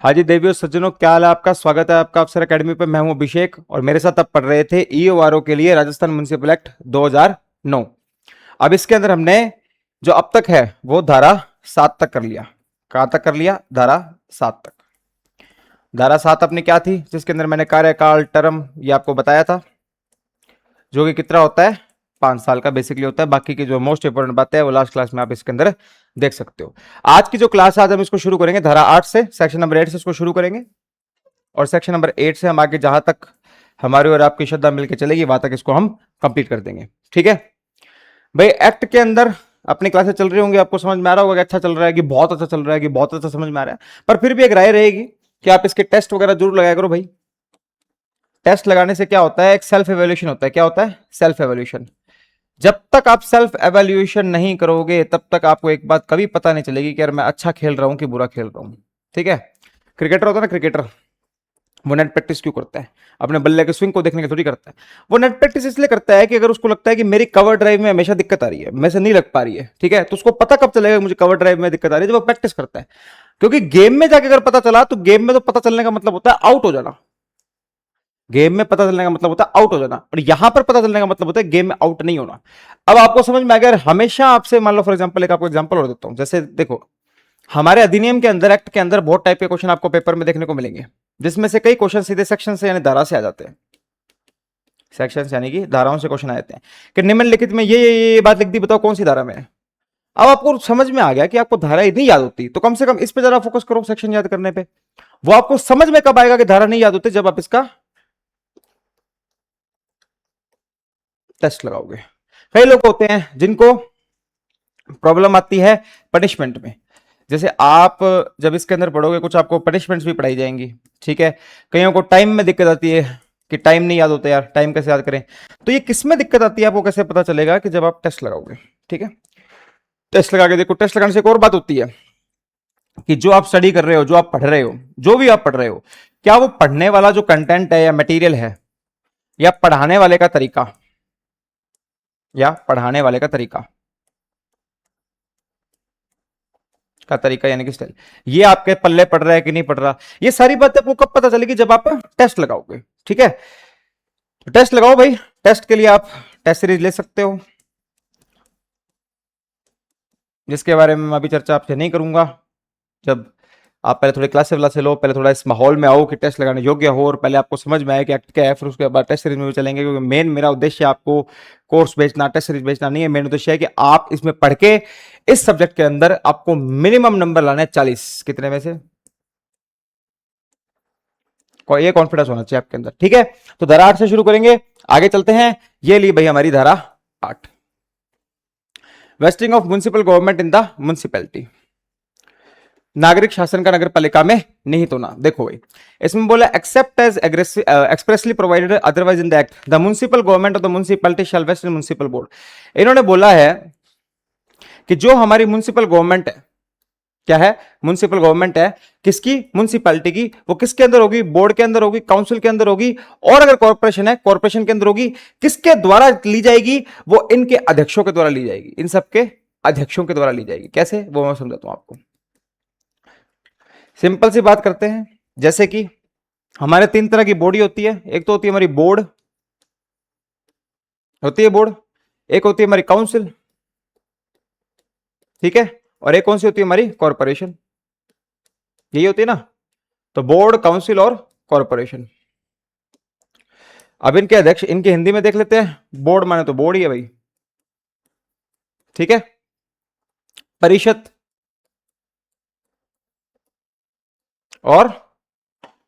हाँ जी देवियों सज्जनों, क्या हाल है आपका। स्वागत है आपका अफसर एकेडमी पे। मैं हूं अभिषेक और मेरे साथ आप पढ़ रहे थे ईओआरओ के लिए राजस्थान म्युनिसिपल एक्ट 2009। अब इसके अंदर हमने जो अब तक है वो धारा 7 तक कर लिया। कहां तक कर लिया? धारा 7 तक। धारा 7 अपनी क्या थी, जिसके अंदर मैंने कार्यकाल टर्म ये आपको बताया था, जो कि कितना होता है 5 साल का बेसिकली होता है। बाकी की जो मोस्ट इंपोर्टेंट बातें है वो लास्ट क्लास में आप इसके अंदर देख सकते हो। आज की जो क्लास है आज हम इसको शुरू करेंगे धारा 8 से, सेक्शन नंबर 8 से इसको शुरू करेंगे और सेक्शन नंबर 8 से हम आगे जहां तक हमारी और आपकी श्रद्धा मिलकर चलेगी वहां तक इसको हम कंप्लीट कर देंगे। ठीक है भाई। एक्ट के अंदर अपनी क्लासें चल रही होंगी, आपको समझ में आ रहा होगा कि अच्छा चल रहा है कि बहुत अच्छा चल रहा है कि बहुत अच्छा समझ में आ रहा है, पर फिर भी एक राय रहेगी कि आप इसके टेस्ट वगैरह जरूर लगाया करो भाई। टेस्ट लगाने से क्या होता है, एक सेल्फ एवेल्यूशन होता है। क्या होता है? Self evaluation. जब तक आप सेल्फ एवेल्यूएशन नहीं करोगे तब तक आपको एक बात कभी पता नहीं चलेगी कि यार मैं अच्छा खेल रहा हूं कि बुरा खेल रहा हूं। ठीक है। क्रिकेटर होता है ना, क्रिकेटर, वो नेट प्रैक्टिस क्यों करता है? अपने बल्ले के स्विंग को देखने के थोड़ी करता है। वो नेट प्रैक्टिस इसलिए करता है कि अगर उसको लगता है कि मेरी कवर ड्राइव में हमेशा दिक्कत आ रही है, मेरे से नहीं लग पा रही है, ठीक है, तो उसको पता कब चलेगा मुझे कवर ड्राइव में दिक्कत आ रही है? जब वो प्रैक्टिस करता है। क्योंकि गेम में जाके अगर पता चला तो गेम में तो पता चलने का मतलब होता है आउट हो जाना। गेम में पता चलने का मतलब होता है आउट हो जाना, और यहां पर पता चलने का मतलब होता है गेम में आउट नहीं होना। अब आपको समझ में आ गया। हमेशा आपसे मान लो फॉर एग्जांपल, एक आपको एग्जांपल और देता हूं। जैसे देखो, हमारे अधिनियम के अंदर, एक्ट के अंदर बहुत टाइप के क्वेश्चन आपको पेपर में देखने को मिलेंगे, जिसमें से कई क्वेश्चन सीधे सेक्शन से यानी धारा से आ जाते हैं। सेक्शन यानी कि धाराओं से क्वेश्चन आ जाते हैं कि निम्नलिखित में ये बात लिख दी, बताओ कौन सी धारा में है। अब आपको समझ में आ गया कि आपको धारा नहीं याद होती, तो कम से कम इस पे जरा फोकस करो सेक्शन याद करने पे। वो आपको समझ में कब आएगा कि धारा नहीं याद होती? जब आप इसका टेस्ट लगाओगे। कई लोग होते हैं जिनको प्रॉब्लम आती है पनिशमेंट में। जैसे आप जब इसके अंदर पढ़ोगे कुछ आपको पनिशमेंट्स भी पढ़ाई जाएंगी। ठीक है। कईयों को टाइम में दिक्कत आती है कि टाइम नहीं याद होता, यार टाइम कैसे याद करें। तो ये किस में दिक्कत आती है आपको कैसे पता चलेगा? कि जब आप टेस्ट लगाओगे। ठीक है। टेस्ट लगा के देखो। टेस्ट लगाने से एक और बात होती है कि जो आप स्टडी कर रहे हो, जो आप पढ़ रहे हो, जो भी आप पढ़ रहे हो, क्या वो पढ़ने वाला जो कंटेंट है या मटेरियल है, या पढ़ाने वाले का तरीका, या पढ़ाने वाले का तरीका यानी कि स्टाइल, ये आपके पल्ले पड़ रहा है कि नहीं पड़ रहा। ये सारी बातें आपको कब पता चलेगी? जब आप टेस्ट लगाओगे। ठीक है। टेस्ट लगाओ भाई। टेस्ट के लिए आप टेस्ट सीरीज ले सकते हो, जिसके बारे में मैं अभी चर्चा आपसे नहीं करूंगा। जब आप पहले थोड़ी क्लासे व्लासे लो, पहले थोड़ा इस माहौल में आओ कि टेस्ट लगाने योग्य हो, और पहले आपको समझ में आए कि एक्ट क्या है, फिर उसके बाद टेस्ट सीरीज में भी चलेंगे। क्योंकि मेन मेरा उद्देश्य आपको कोर्स बेचना, टेस्ट सीरीज बेचना नहीं है। मेन उद्देश्य है कि आप इसमें पढ़ के इस सब्जेक्ट के अंदर आपको मिनिमम नंबर लाने हैं 40। कितने में से? ये कॉन्फिडेंस होना चाहिए आपके अंदर। ठीक है। तो धारा 8 से शुरू करेंगे, आगे चलते हैं। ये ली भाई हमारी धारा 8, wasting of municipal government in the municipality. नागरिक शासन का नगर पालिका में निहित होना। देखो भाई, इसमें बोला except as expressly provided otherwise in the act the municipal government of the municipality shall vest in municipal board. इन्होंने बोला है कि जो हमारी म्युनिसिपल गवर्नमेंट है, क्या है? म्युनिसिपल गवर्नमेंट है किसकी? म्युनिसिपैलिटी की। वो किसके अंदर होगी? बोर्ड के अंदर होगी, काउंसिल के अंदर होगी, और अगर कॉर्पोरेशन है कॉर्पोरेशन के अंदर होगी। किसके द्वारा ली जाएगी? वो इनके अध्यक्षों के द्वारा ली जाएगी। इन सबके अध्यक्षों के द्वारा ली जाएगी। कैसे? वो मैं समझाता हूं आपको। सिंपल सी बात करते हैं। जैसे कि हमारे 3 तरह की बॉडी होती है। एक तो होती है हमारी बोर्ड, होती है बोर्ड। एक होती है हमारी काउंसिल, ठीक है, और एक कौन सी होती है? हमारी कॉर्पोरेशन। यही होती है ना। तो बोर्ड, काउंसिल और कॉर्पोरेशन। अब इनके अध्यक्ष, इनके हिंदी में देख लेते हैं। बोर्ड माने तो बोर्ड ही है भाई, ठीक है। परिषद और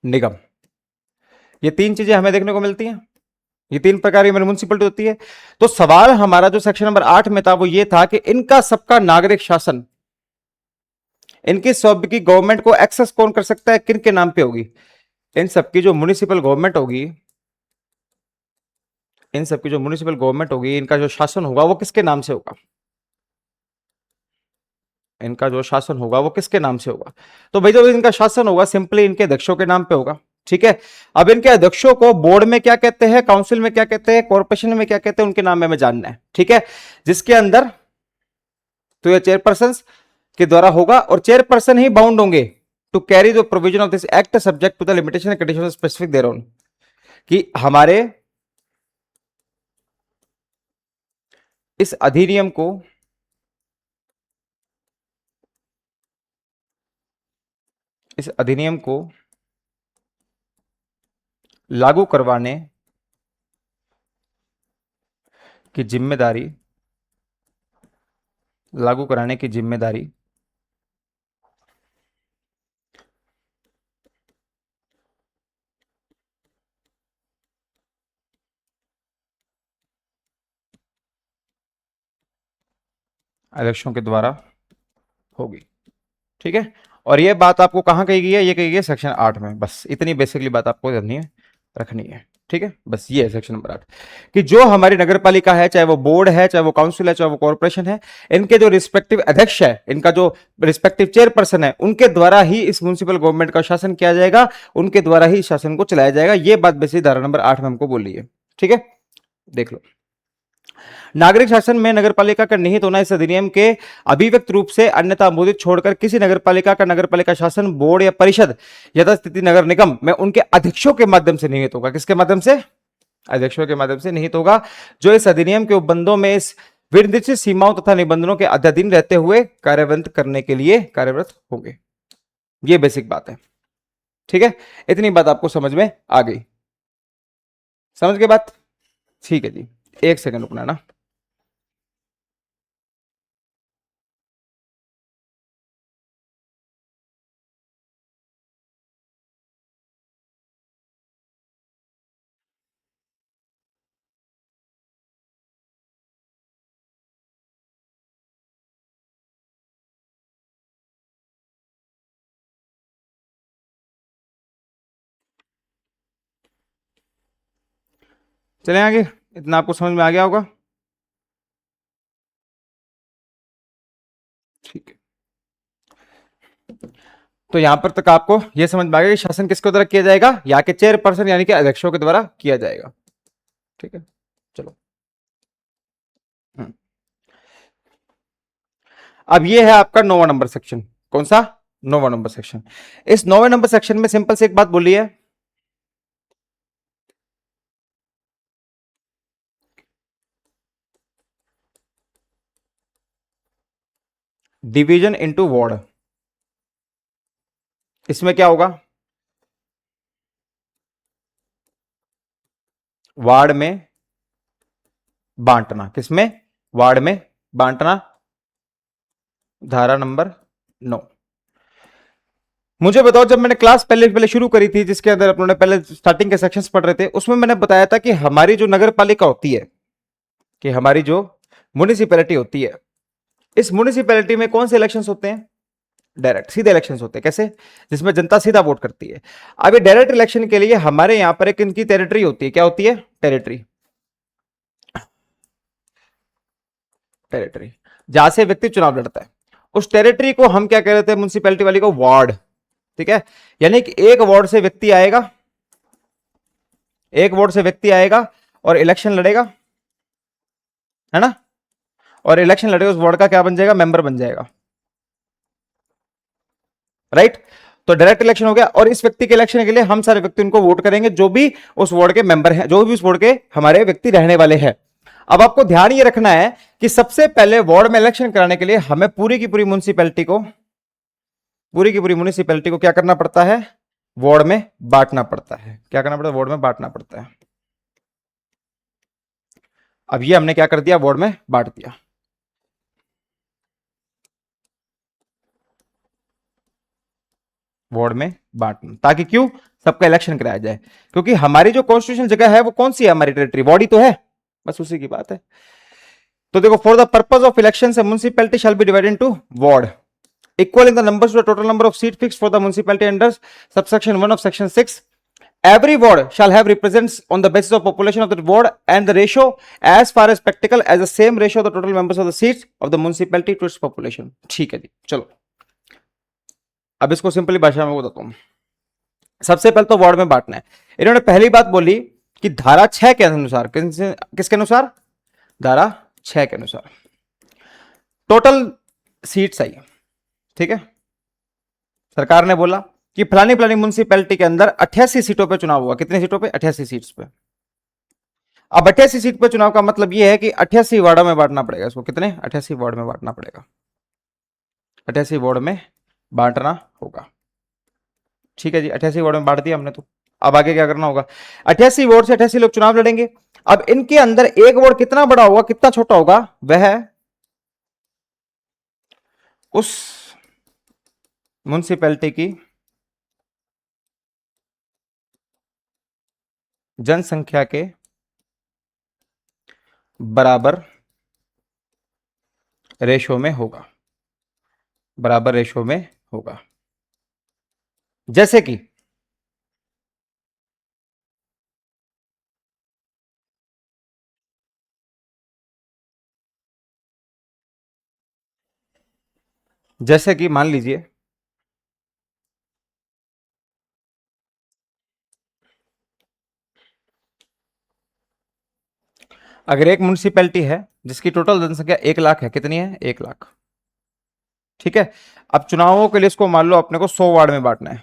निगम, ये 3 चीजें हमें देखने को मिलती हैं। ये 3 प्रकार की म्युनिसिपलिटी होती है। तो सवाल हमारा जो सेक्शन नंबर 8 में था वो ये था कि इनका सबका नागरिक शासन, इनकी सब की गवर्नमेंट को एक्सेस कौन कर सकता है, किन के नाम पे होगी? इन सबकी जो म्युनिसिपल गवर्नमेंट होगी, इन सबकी जो म्युनिसिपल गवर्नमेंट होगी, इनका जो शासन होगा वो किसके नाम से होगा? इनका जो शासन होगा वो किसके नाम से होगा? तो भाई जो इनका शासन होगा सिंपली इनके अध्यक्षों के नाम पे होगा। ठीक है। अब इनके अध्यक्षों को बोर्ड में क्या कहते हैं, काउंसिल में क्या कहते हैं, कॉर्पोरेशन में क्या कहते हैं, उनके नाम में हमें जानना है। ठीक है। जिसके अंदर तो ये चेयरपर्सन के द्वारा होगा, और चेयरपर्सन ही बाउंड होंगे to carry the provision of this act subject to the limitation and condition specific thereon, कि हमारे इस अधिनियम को लागू करवाने की जिम्मेदारी लागू कराने की जिम्मेदारी अध्यक्षों के द्वारा होगी। ठीक है, और ये बात आपको कहां कही गई है, ये कही गई है सेक्शन 8 में। बस इतनी बेसिकली बात आपको करनी है, रखनी है। ठीक है, बस ये है सेक्शन नंबर 8, कि जो हमारी नगर पालिका है, चाहे वो बोर्ड है, चाहे वो काउंसिल है, चाहे वो कॉर्पोरेशन है, इनके जो रिस्पेक्टिव अध्यक्ष है, इनका जो रिस्पेक्टिव चेयरपर्सन है, उनके द्वारा ही इस म्युनिसिपल गवर्नमेंट का शासन किया जाएगा, उनके द्वारा ही शासन को चलाया जाएगा। ये बात बेसिक धारा नंबर 8 में हमको बोली है। ठीक है, देख लो। नागरिक शासन में नगरपालिका का निहित होना इस अधिनियम के अभिव्यक्त रूप से अन्यथा अनुमोदित छोड़कर किसी नगरपालिका का नगरपालिका शासन बोर्ड या परिषद यथास्थिति नगर निगम में उनके अध्यक्षों के माध्यम से निहित होगा। किसके माध्यम से? अध्यक्षों के माध्यम से निहित होगा, जो इस अधिनियम के उपबंधों में इस निर्दिष्ट सीमाओं तथा निबंधनों के अधीन रहते हुए कार्यवंत करने के लिए कार्यरत होंगे। ये बेसिक बात है। ठीक है, इतनी बात आपको समझ में आ गई? समझ गए बात? ठीक है जी, एक सेकंड रुकना ना। चलें आगे, इतना आपको समझ में आ गया होगा? ठीक है, तो यहां पर तक आपको यह समझ में आ गया कि शासन किसके द्वारा किया जाएगा? यहाँ के चेयरपर्सन यानी कि अध्यक्षों के द्वारा किया जाएगा। ठीक है, चलो। अब ये है आपका 9वां नंबर सेक्शन। कौन सा? 9वां नंबर सेक्शन। इस 9वें नंबर सेक्शन में सिंपल से एक बात बोली है, डिवीजन इनटू वार्ड। इसमें क्या होगा? वार्ड में बांटना। किसमें? वार्ड में बांटना। धारा नंबर 9। मुझे बताओ, जब मैंने क्लास पहले पहले शुरू करी थी, जिसके अंदर अपने पहले स्टार्टिंग के सेक्शंस पढ़ रहे थे, उसमें मैंने बताया था कि हमारी जो नगर पालिका होती है, कि हमारी जो म्युनिसिपैलिटी होती है, इस म्युनिसिपैलिटी में कौन से इलेक्शंस होते हैं? डायरेक्ट, सीधे इलेक्शंस होते हैं। कैसे? जिसमें जनता सीधा वोट करती है। अब ये डायरेक्ट इलेक्शन के लिए हमारे यहां पर एक इनकी टेरिटरी होती है। क्या होती है? टेरिटरी। टेरिटरी जहां से व्यक्ति चुनाव लड़ता है, उस टेरिटरी को हम क्या कह रहे थे? म्युनिसिपैलिटी वाली को वार्ड। ठीक है, यानी कि एक वार्ड से व्यक्ति आएगा, एक वार्ड से व्यक्ति आएगा और इलेक्शन लड़ेगा, है ना? और इलेक्शन लड़ेगा, उस वार्ड का क्या बन जाएगा? मेंबर बन जाएगा। राइट? तो डायरेक्ट इलेक्शन हो गया, और इस व्यक्ति के इलेक्शन के लिए हम सारे व्यक्ति उनको वोट करेंगे, जो भी उस वार्ड के मेंबर हैं, जो भी उस वार्ड के हमारे व्यक्ति रहने वाले हैं। अब आपको ध्यान ये रखना है कि सबसे पहले वार्ड में इलेक्शन कराने के लिए हमें पूरी की पूरी म्युनिसिपैलिटी को क्या करना पड़ता है? वार्ड में बांटना पड़ता है। क्या करना पड़ता है? वार्ड में बांटना पड़ता है। अब ये हमने क्या कर दिया? वार्ड में बांट दिया। वार्ड में बांटना, ताकि क्यों? सबका इलेक्शन कराया जाए। क्योंकि हमारी जो कॉन्स्टिट्यूशन जगह है वो कौन सी है? हमारी टेरिटरी, बॉडी तो है, बस उसी की बात है। तो देखो, for the purpose of election municipality shall be divided into ward equal in the numbers to the total number of seats fixed for the municipality under subsection 1 of section 6. Every ward shall have represents on the basis of population of the ward and the ratio as far as practical as the same ratio of the total members of the seats of the municipality to its population. ठीक है जी, चलो अब इसको simply भाषा में बताता हूं। सबसे पहले तो वार्ड में बांटना है। इन्होंने पहली बात बोली कि धारा 6 के अनुसार, किसके अनुसार? धारा 6 के अनुसार टोटल सीट्स आई। ठीक है, सरकार ने बोला कि फलानी फलानी म्युनिसिपैलिटी के अंदर 88 सीटों पे चुनाव हुआ। कितनी सीटों पे? 88 सीट्स पे। अब 88 सीट पे चुनाव का मतलब यह है कि 88 वार्डों में बांटना पड़ेगा इसको। कितने? 88 वार्ड में बांटना पड़ेगा। 88 वार्ड में बांटना होगा। ठीक है जी, 88 वार्ड में बांट दिया हमने। तो अब आगे क्या करना होगा? 88 वार्ड से 88 लोग चुनाव लड़ेंगे। अब इनके अंदर एक वार्ड कितना बड़ा होगा, कितना छोटा होगा, वह उस म्युनिसिपैलिटी की जनसंख्या के बराबर रेशो में होगा। बराबर रेशो में होगा। जैसे कि मान लीजिए अगर एक म्युनिसिपैलिटी है जिसकी टोटल जनसंख्या 1 लाख है। कितनी है? 1 लाख। ठीक है। अब चुनावों के लिए इसको मान लो अपने को 100 वार्ड में बांटना है।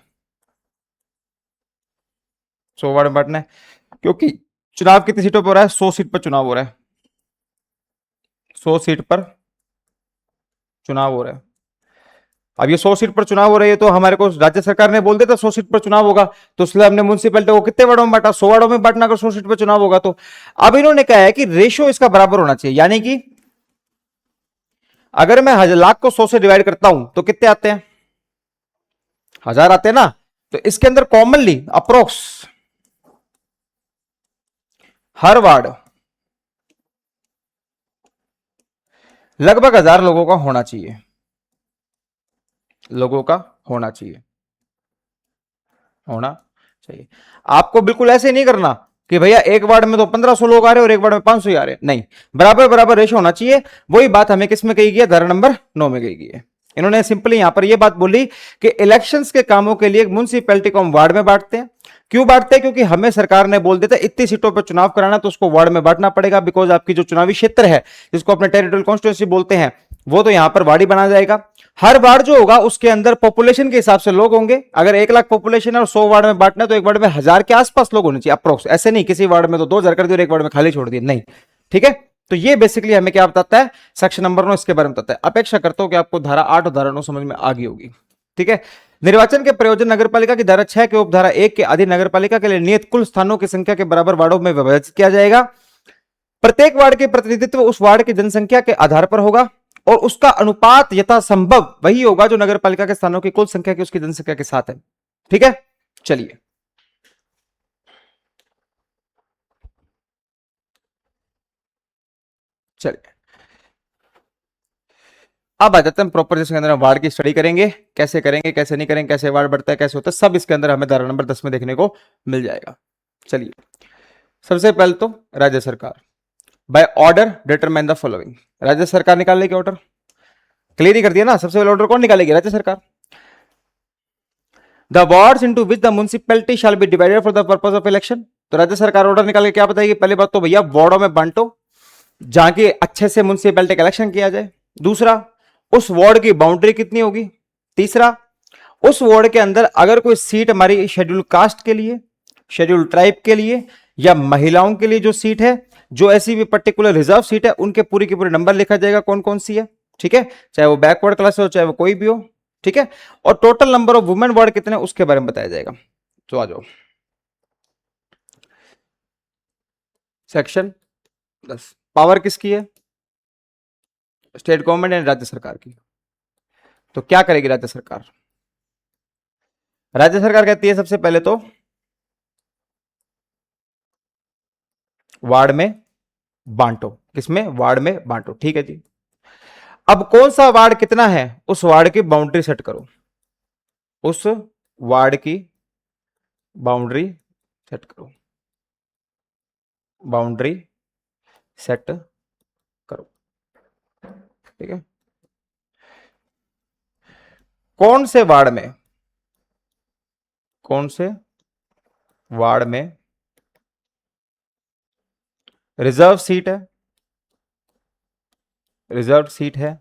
100 वार्ड में बांटना है क्योंकि चुनाव कितनी सीटों पर हो रहा है? 100 सीट पर चुनाव हो रहा है। 100 सीट पर चुनाव हो रहा है। अब ये 100 सीट पर चुनाव हो रही है तो हमारे को राज्य सरकार ने बोल दिया था 100 सीट पर चुनाव होगा, तो इसलिए हमने म्युनिसिपैलिटी को कितने वार्डों में बांटा? 100 वार्डों में बांटना अगर 100 सीट पर चुनाव होगा तो। अब इन्होंने कहा है कि रेशियो इसका बराबर होना चाहिए, यानी कि अगर मैं 1,00,000 को 100 से डिवाइड करता हूं तो कितने आते हैं? 1,000 आते हैं ना। तो इसके अंदर कॉमनली अप्रोक्स हर वार्ड लगभग 1,000 लोगों का होना चाहिए। लोगों का होना चाहिए। होना चाहिए। आपको बिल्कुल ऐसे नहीं करना कि भैया एक वार्ड में तो 1,500 लोग आ रहे हैं और एक वार्ड में 500 ही आ रहे हैं। नहीं, बराबर बराबर रेशो होना चाहिए। वही बात हमें किस में कही गई है? धारा नंबर 9 में कही गई है। इन्होंने सिंपली यहां पर यह बात बोली कि इलेक्शंस के कामों के लिए म्युनिसिपैलिटी को हम वार्ड में बांटते हैं। क्यों बांटते हैं? क्योंकि हमें सरकार ने बोल दिया था इतनी सीटों पर चुनाव कराना तो उसको वार्ड में बांटना पड़ेगा। बिकॉज आपकी जो चुनावी क्षेत्र है जिसको अपने टेरिटोरियल कॉन्स्टिट्यूंसी बोलते हैं वो तो यहां पर वार्ड ही बना जाएगा। हर वार्ड जो होगा उसके अंदर पॉपुलेशन के हिसाब से लोग होंगे। अगर 1,00,000 पॉपुलेशन है और 100 वार्ड में बांटना है तो एक वार्ड में 1,000 के आसपास लोग होने चाहिए अप्रोक्स। ऐसे नहीं किसी वार्ड में तो 2,000 कर दिए और एक वार्ड में खाली छोड़ दिए, नहीं। ठीक है। तो ये बेसिकली हमें क्या बताता है? सेक्शन नंबर 9 इसके बारे में बताता है। अपेक्षा करता हूं कि आपको धारा 8 और धारा 9 समझ में आ गई होगी। ठीक है। निर्वाचन के प्रयोजन नगरपालिका की धारा 6 के उपधारा 1 के अधीन नगरपालिका के लिए नियत कुल स्थानों की संख्या के बराबर वार्डों में विभाजित किया जाएगा। प्रत्येक वार्ड के प्रतिनिधित्व उस वार्ड की जनसंख्या के आधार पर होगा और उसका अनुपात यथासंभव वही होगा जो नगरपालिका के स्थानों की कुल संख्या की उसकी जनसंख्या के साथ है। ठीक है। चलिए चलिए अब आ जाते हैं प्रॉपर, जिसके अंदर हम वार्ड की स्टडी करेंगे। कैसे करेंगे, कैसे नहीं करेंगे, कैसे वार्ड बढ़ता है, कैसे होता है, सब इसके अंदर हमें धारा नंबर 10 में देखने को मिल जाएगा। चलिए सबसे पहले तो राज्य सरकार by order determine the following. राज्य सरकार निकाल लेगी ऑर्डर। क्लियर ही कर दिया ना। सबसे पहले ऑर्डर कौन निकालेगी? राज्य सरकार। The wards into which the municipality shall be divided for the purpose of election. तो राज्य सरकार ऑर्डर निकाल के क्या बताएगी? पहली बात तो भैया वार्डों में बांटो जहां की अच्छे से म्युनिसिपैलिटी का इलेक्शन किया जाए। दूसरा, उस वार्ड की बाउंड्री कितनी होगी। तीसरा, उस वार्ड के अंदर अगर कोई सीट हमारी शेड्यूल कास्ट के लिए, शेड्यूल ट्राइब के लिए या महिलाओं के लिए जो सीट है, जो ऐसी भी पर्टिकुलर रिजर्व सीट है, उनके पूरी की पूरी नंबर लिखा जाएगा कौन कौन सी है। ठीक है। चाहे वो बैकवर्ड क्लास हो चाहे वो कोई भी हो। ठीक है। और total number of women ward कितने उसके बारे में बताया जाएगा। तो आ जाओ सेक्शन 10। पावर किसकी है? स्टेट गवर्नमेंट एंड राज्य सरकार की। तो क्या करेगी राज्य सरकार? राज्य सरकार कहती है सबसे पहले तो वार्ड में बांटो। किसमें? वार्ड में बांटो। ठीक है जी। अब कौन सा वार्ड कितना है उस वार्ड की बाउंड्री सेट करो। उस वार्ड की बाउंड्री सेट करो। बाउंड्री सेट करो। ठीक है। कौन से वार्ड में, कौन से वार्ड में रिजर्व सीट है, रिजर्व सीट है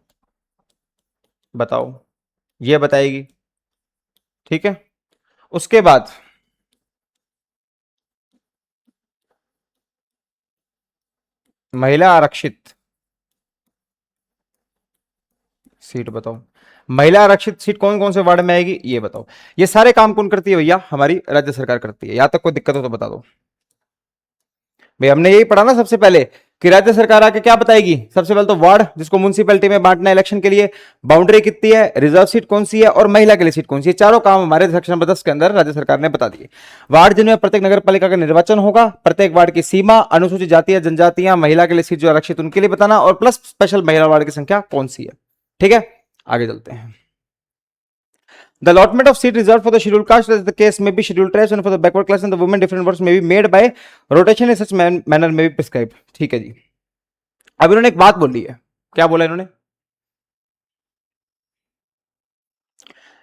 बताओ। यह बताएगी। ठीक है। उसके बाद महिला आरक्षित सीट बताओ। महिला आरक्षित सीट कौन कौन से वार्ड में आएगी ये बताओ। ये सारे काम कौन करती है भैया, हमारी राज्य सरकार करती है। यहां तक कोई दिक्कत हो तो बता दो भाई। हमने यही पढ़ा ना सबसे पहले कि राज्य सरकार आके क्या बताएगी। सबसे पहले तो वार्ड जिसको म्युनिसिपैलिटी में बांटना है इलेक्शन के लिए, बाउंड्री कितनी है, रिजर्व सीट कौन सी है और महिला के लिए सीट कौन सी है। चारों काम हमारे सेक्शन नंबर 10 के अंदर राज्य सरकार ने बता दिए। वार्ड जिनमें प्रत्येक नगर पालिका का निर्वाचन होगा, प्रत्येक वार्ड की सीमा, अनुसूचित जाति जनजातियां, महिला के लिए सीट जो आरक्षित उनके लिए बताना, और प्लस स्पेशल महिला वार्ड की संख्या कौन सी है। ठीक है, आगे चलते हैं। The allotment of seat reserved for the scheduled caste, as the case may be scheduled tribes, and for the backward class and the women, different works may be made by rotation in such manner may be prescribed. ठीक है जी। अब इन्होंने एक बात बोली है, क्या बोला इन्होंने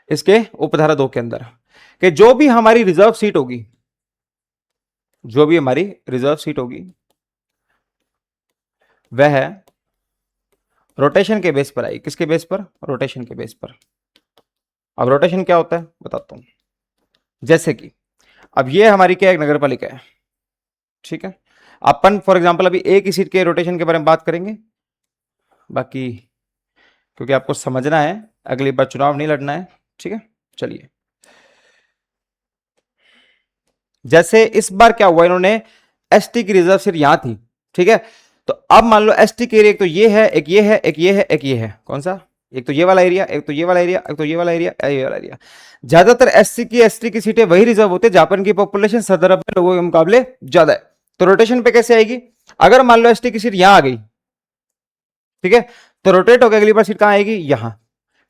इसके उपधारा 2 के अंदर, कि जो भी हमारी रिजर्व सीट होगी, जो भी हमारी रिजर्व सीट होगी वह रोटेशन के बेस पर आई। किसके बेस पर, रोटेशन के बेस पर। अब रोटेशन क्या होता है बताता हूं। जैसे कि अब ये हमारी क्या एक नगर पालिका है, ठीक है। अपन फॉर एग्जांपल अभी एक ही सीट के रोटेशन के बारे में बात करेंगे, बाकी क्योंकि आपको समझना है, अगली बार चुनाव नहीं लड़ना है, ठीक है। चलिए, जैसे इस बार क्या हुआ, इन्होंने एसटी की रिजर्व सीट यहां थी, ठीक है। तो अब मान लो एसटी के एरिया एक तो ये है, एक ये है, एक ये है, एक ये है। कौन सा, एक तो ये वाला एरिया, एक तो ये वाला एरिया, एक तो ये वाला एरिया, ये वाला एरिया। ज्यादातर एससी की एसटी की सीटें वही रिजर्व होते हैं जहां पर इनकी पॉपुलेशन सदर में लोगों के मुकाबले ज्यादा है। तो रोटेशन पे कैसे आएगी, अगर मान लो एसटी की सीट यहां आ गई, ठीक है, तो रोटेट होकर अगली बार सीट कहां आएगी, यहां।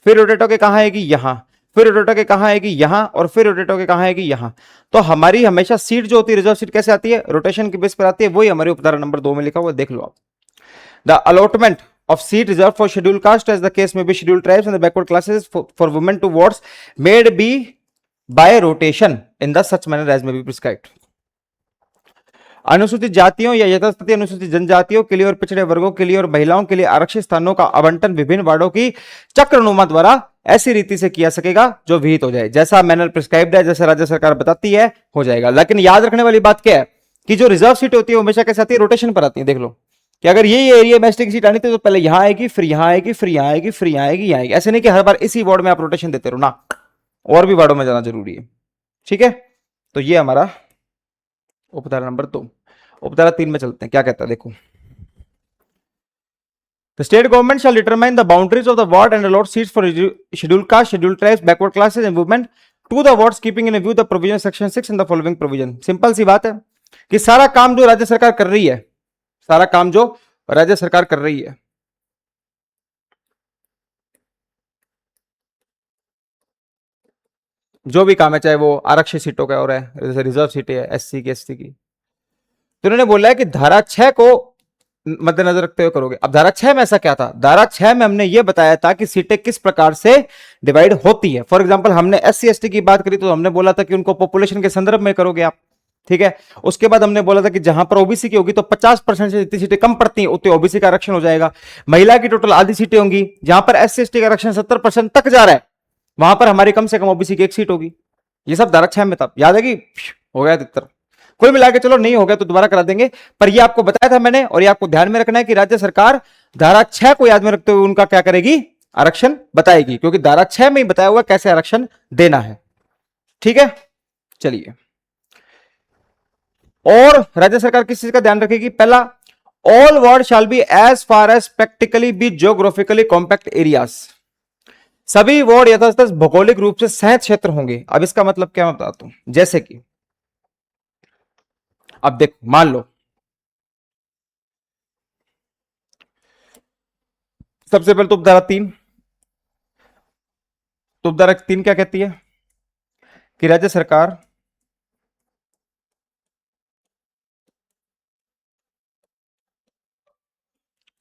फिर रोटेट होकर कहां आएगी, यहां। फिर रोटेट होकर कहां आएगी, यहां। और फिर रोटेट होकर कहां आएगी, यहां। तो हमारी हमेशा सीट जो होती है रिजर्व सीट कैसे आती है, रोटेशन के बेस पर आती है। वही हमारी उपधारा नंबर 2 में लिखा हुआ, देख लो आप। The allotment of seat reserved for scheduled caste, as the case may be scheduled tribes and the backward classes, for women to votes made be by rotation in the such manner as may be prescribed. अनुसूचित जातियों या यथास्थिति अनुसूचित जनजातियों के लिए और पिछड़े वर्गों के लिए और महिलाओं के लिए आरक्षित स्थानों का आवंटन विभिन्न वार्डों की चक्रनुमा द्वारा ऐसी रीति से किया सकेगा जो विहित हो जाए। जैसा मैनर प्रिस्क्राइब्ड है, जैसे राज्य सरकार बताती है, हो जाएगा। लेकिन याद रखने वाली बात क्या है कि जो रिजर्व सीट होती है हमेशा कैसे आती है, रोटेशन पर आती है। देख लो कि अगर ये एरिया में एसटी की सीट आनी थी तो पहले यहां आएगी, फिर यहां आएगी, फिर यहां आएगी, फिर यहां आएगी, यहां आएगी। ऐसे नहीं कि हर बार इसी वार्ड में आप रोटेशन देते रहो ना, और भी वार्डों में जाना जरूरी है, ठीक है। तो ये हमारा उपधारा नंबर 2। उपधारा 3 में चलते हैं, क्या कहता है देखो। The state government shall determine the boundaries of the ward and allot seats for scheduled caste, scheduled tribes, backward classes and women to the wards keeping in view the provision section 6 and the following provision। Simple सी बात है कि सारा काम जो राज्य सरकार कर रही है, सारा काम जो राज्य सरकार कर रही है, जो भी काम है, चाहे वो आरक्षित सीटों का हो रहा है, जैसे रिजर्व सीटें है एससी की, एसटी की, तो उन्होंने बोला है कि धारा 6 को मद्देनजर रखते हुए करोगे। अब धारा 6 में ऐसा क्या था, धारा 6 में हमने ये बताया था कि सीटें किस प्रकार से डिवाइड होती है। फॉर एग्जांपल हमने एससी एसटी की बात करी तो हमने बोला था कि उनको पॉपुलेशन के संदर्भ में करोगे आप, ठीक है। उसके बाद हमने बोला था कि जहां पर ओबीसी की होगी तो 50% से जितनी सीटें कम पड़ती हैं उतने ओबीसी का आरक्षण हो जाएगा। महिला की टोटल आधी सीटें होंगी, जहां पर एससी एसटी का आरक्षण 70% तक जा रहा है, वहां पर हमारी कम से कम ओबीसी की एक सीट होगी। ये सब धारा 6 में था, याद है कि हो गया अधिकतर। कोई मिला के चलो नहीं हो गया तो दोबारा करा देंगे, पर ये आपको बताया था मैंने, और ये आपको ध्यान में रखना है कि राज्य सरकार धारा 6 को याद में रखते हुए उनका क्या करेगी, आरक्षण बताएगी, क्योंकि धारा 6 में ही बताया हुआ कैसे आरक्षण देना है, ठीक है। चलिए, और राज्य सरकार किस चीज का ध्यान रखेगी, पहला, all ward shall be as far as practically be geographically compact areas. सभी वार्ड यथातथ भौगोलिक रूप से सहज क्षेत्र होंगे। अब इसका मतलब क्या मैं बताता हूं, जैसे कि अब देखो, मान लो सबसे पहले तो उपधारा 3, तो उपधारा 3 क्या कहती है कि राज्य सरकार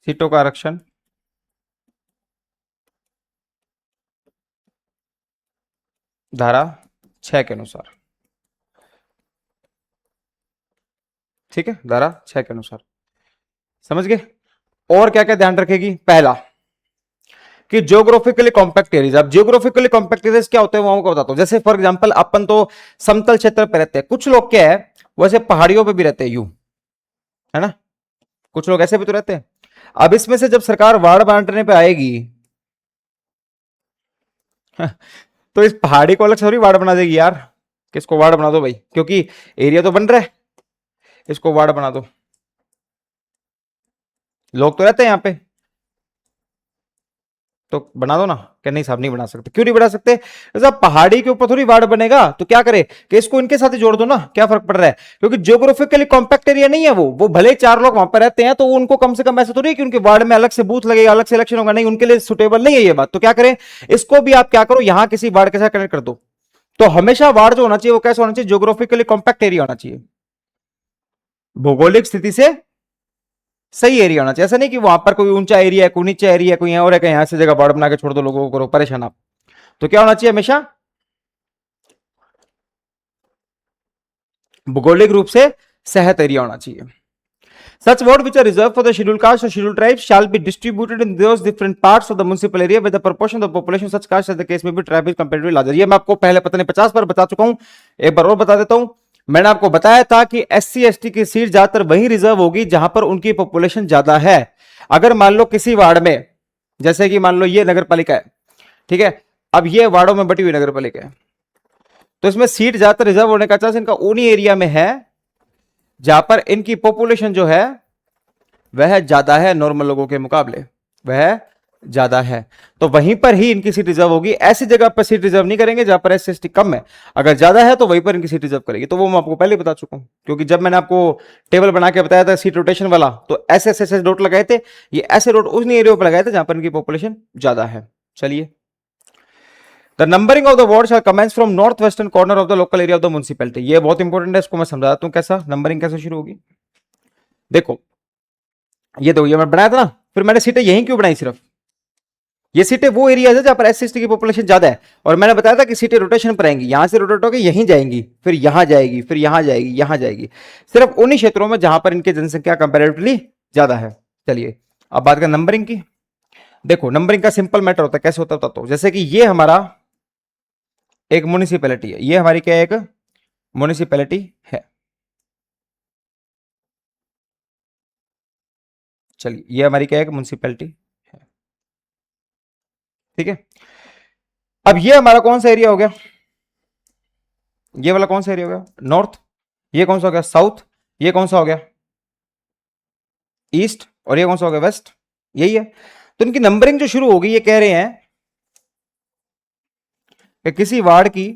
सीटों का आरक्षण धारा 6 के अनुसार, ठीक है, धारा 6 के अनुसार, समझ गए। और क्या क्या ध्यान रखेगी, पहला, कि ज्योग्राफिकली कॉम्पैक्ट एरियाज। अब ज्योग्राफिकली कॉम्पैक्ट एरियाज क्या होते हैं वो आपको बताता हूं। जैसे फॉर एग्जांपल अपन तो समतल क्षेत्र पे रहते हैं, कुछ लोग क्या है वैसे पहाड़ियों पे भी रहते हैं, यूं है ना, कुछ लोग ऐसे भी तो रहते हैं। अब इसमें से जब सरकार वार्ड बांटने पे आएगी तो इस पहाड़ी को अलग से थोड़ी वार्ड बना देगी यार, किसको वार्ड बना दो भाई, क्योंकि एरिया तो बन रहा है, इसको वार्ड बना दो, लोग तो रहते हैं यहां पे, तो बना दो ना। क्या नहीं साहब नहीं बना सकते, क्यों नहीं बना सकते, साहब पहाड़ी के ऊपर थोड़ी वार्ड बनेगा, तो क्या करे कि इसको इनके साथ ही जोड़ दो ना, क्या फर्क पड़ रहा है, क्योंकि ज्योग्राफिकली कॉम्पैक्ट एरिया नहीं है वो भले ही 4 लोग वहां पर रहते हैं, तो उनको कम से कम ऐसा थोड़ी है कि उनके वार्ड में अलग से बूथ लगेगा, अलग से इलेक्शन होगा, नहीं उनके लिए सुटेबल नहीं है ये बात। तो क्या करें, इसको भी आप क्या करो यहां किसी वार्ड के साथ कनेक्ट कर दो। तो हमेशा वार्ड जो होना चाहिए वो कैसे होना चाहिए, ज्योग्राफिकली कॉम्पैक्ट एरिया होना चाहिए, भौगोलिक स्थिति से सही एरिया होना चाहिए। ऐसा नहीं कि वहां पर कोई ऊंचा एरिया है, कोई नीचा एरिया है, कोई और है, कहीं यहां से जगह बाड़ बना के छोड़ दो, लोगों को करो परेशान आप। तो क्या होना चाहिए, हमेशा भौगोलिक रूप से सहत एरिया होना चाहिए। Such votes which are reserved for the scheduled caste or scheduled tribes shall be distributed in those different parts of the municipal area with the proportion of the population of such caste as the case may be tribe is comparatively larger। ये मैं आपको पहले पता नहीं 50 बार बता चुका हूं, एक बार और बता देता हूं। मैंने आपको बताया था कि SC ST की सीट ज्यादातर वहीं रिजर्व होगी जहां पर उनकी पॉपुलेशन ज्यादा है। अगर मान लो किसी वार्ड में, जैसे कि मान लो ये नगर पालिका है, ठीक है, अब ये वार्डों में बटी हुई नगर पालिका है, तो इसमें सीट ज्यादातर रिजर्व होने का चांस इनका उन्हीं एरिया में है जहां पर इनकी पॉपुलेशन जो है वह ज्यादा है, नॉर्मल लोगों के मुकाबले वह ज्यादा है, तो वहीं पर ही इनकी सीट रिजर्व होगी। ऐसी जगह पर सीट रिजर्व नहीं करेंगे जहां पर SC ST कम है, अगर ज्यादा है तो वहीं पर इनकी सीट रिजर्व करेगी। तो वो मैं आपको पहले बता चुका हूं, क्योंकि जब मैंने आपको टेबल बना के बताया था सीट रोटेशन वाला, तो ऐसे ऐसे ऐसे डॉट लगाए थे, ये ऐसे डॉट उस एरिया पर लगाए थे जहां पर इनकी पॉपुलेशन ज्यादा है। चलिए, the numbering of the ward shall commence from north western corner of the local area of the municipality. ये बहुत इंपॉर्टेंट है, इसको मैं समझाता हूं कैसा नंबरिंग कैसे शुरू होगी। देखो ये तो ये मैं बनाया था ना, फिर मैंने सीटें यहीं क्यों बनाई, सिर्फ ये सीटें वो एरिया है जहां पर SC ST की पॉपुलेशन ज्यादा है, और मैंने बताया था कि सीटें रोटेशन पर आएंगी, यहां से रोटेट होकर यहीं जाएंगी, फिर यहां जाएगी, फिर यहां जाएगी, यहां जाएगी, सिर्फ उन्हीं क्षेत्रों में जहां पर इनकी जनसंख्या कंपैरेटिवली ज्यादा है। चलिए अब बात करें नंबरिंग की। देखो नंबरिंग का सिंपल मैटर होता है, कैसे होता है, तो जैसे कि ये हमारा एक म्युनिसिपैलिटी है, ये हमारी क्या है, एक म्युनिसिपैलिटी है। चलिए ये हमारी क्या है, एक म्युनिसिपैलिटी है, ठीक है। अब ये हमारा कौन सा एरिया हो गया, ये वाला कौन सा एरिया हो गया, नॉर्थ। ये कौन सा हो गया, साउथ। ये कौन सा हो गया, ईस्ट। और ये कौन सा हो गया, वेस्ट। यही है। तो इनकी नंबरिंग जो शुरू होगी, ये कह रहे हैं कि किसी वार्ड की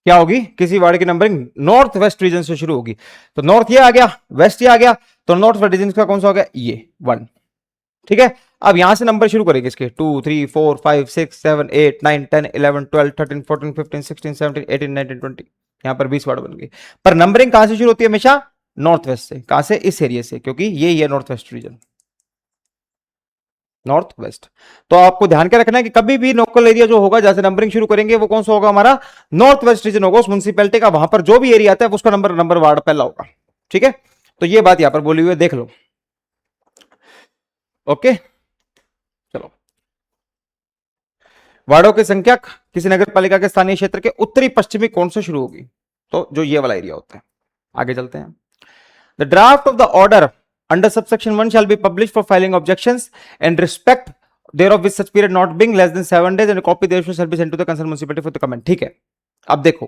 क्या होगी, किसी वार्ड की नंबरिंग नॉर्थ वेस्ट रीजन से शुरू होगी। तो नॉर्थ ये आ गया, वेस्ट ये आ गया, तो नॉर्थ वेस्ट रीजन का कौन सा हो गया, ये 1, ठीक है। अब यहां से नंबर शुरू करेंगे इसके 2 3 4 5 6 7 8 9 10 11 12 13 14 15 16 17 18 19 20, यहां पर 20 वार्ड बन गए। पर नंबरिंग कहां से शुरू होती है, हमेशा नॉर्थ वेस्ट से। कहां से, इस एरिया से, क्योंकि ये है north west region, north west. तो आपको ध्यान क्या रखना है कि कभी भी लोकल एरिया जो होगा जैसे नंबरिंग शुरू करेंगे वो कौन सा होगा, हमारा नॉर्थ वेस्ट रीजन होगा उस म्युनिसिपैलिटी का, वहां पर जो भी एरिया आता है उसका नंबर नंबर वार्ड पहला होगा, ठीक है। तो ये बात यहां पर बोली हुई है, देख लो, ओके। चलो, वार्डों की संख्या किसी नगर पालिका के स्थानीय क्षेत्र के उत्तरी पश्चिमी कोण से शुरू होगी, तो जो ये वाला एरिया होता है। आगे चलते हैं। The draft of the order under subsection 1 shall be published for filing objections and respect thereof with such period not being less than 7 days and a copy thereof shall be sent to the concerned municipality for the comment। ठीक है, अब देखो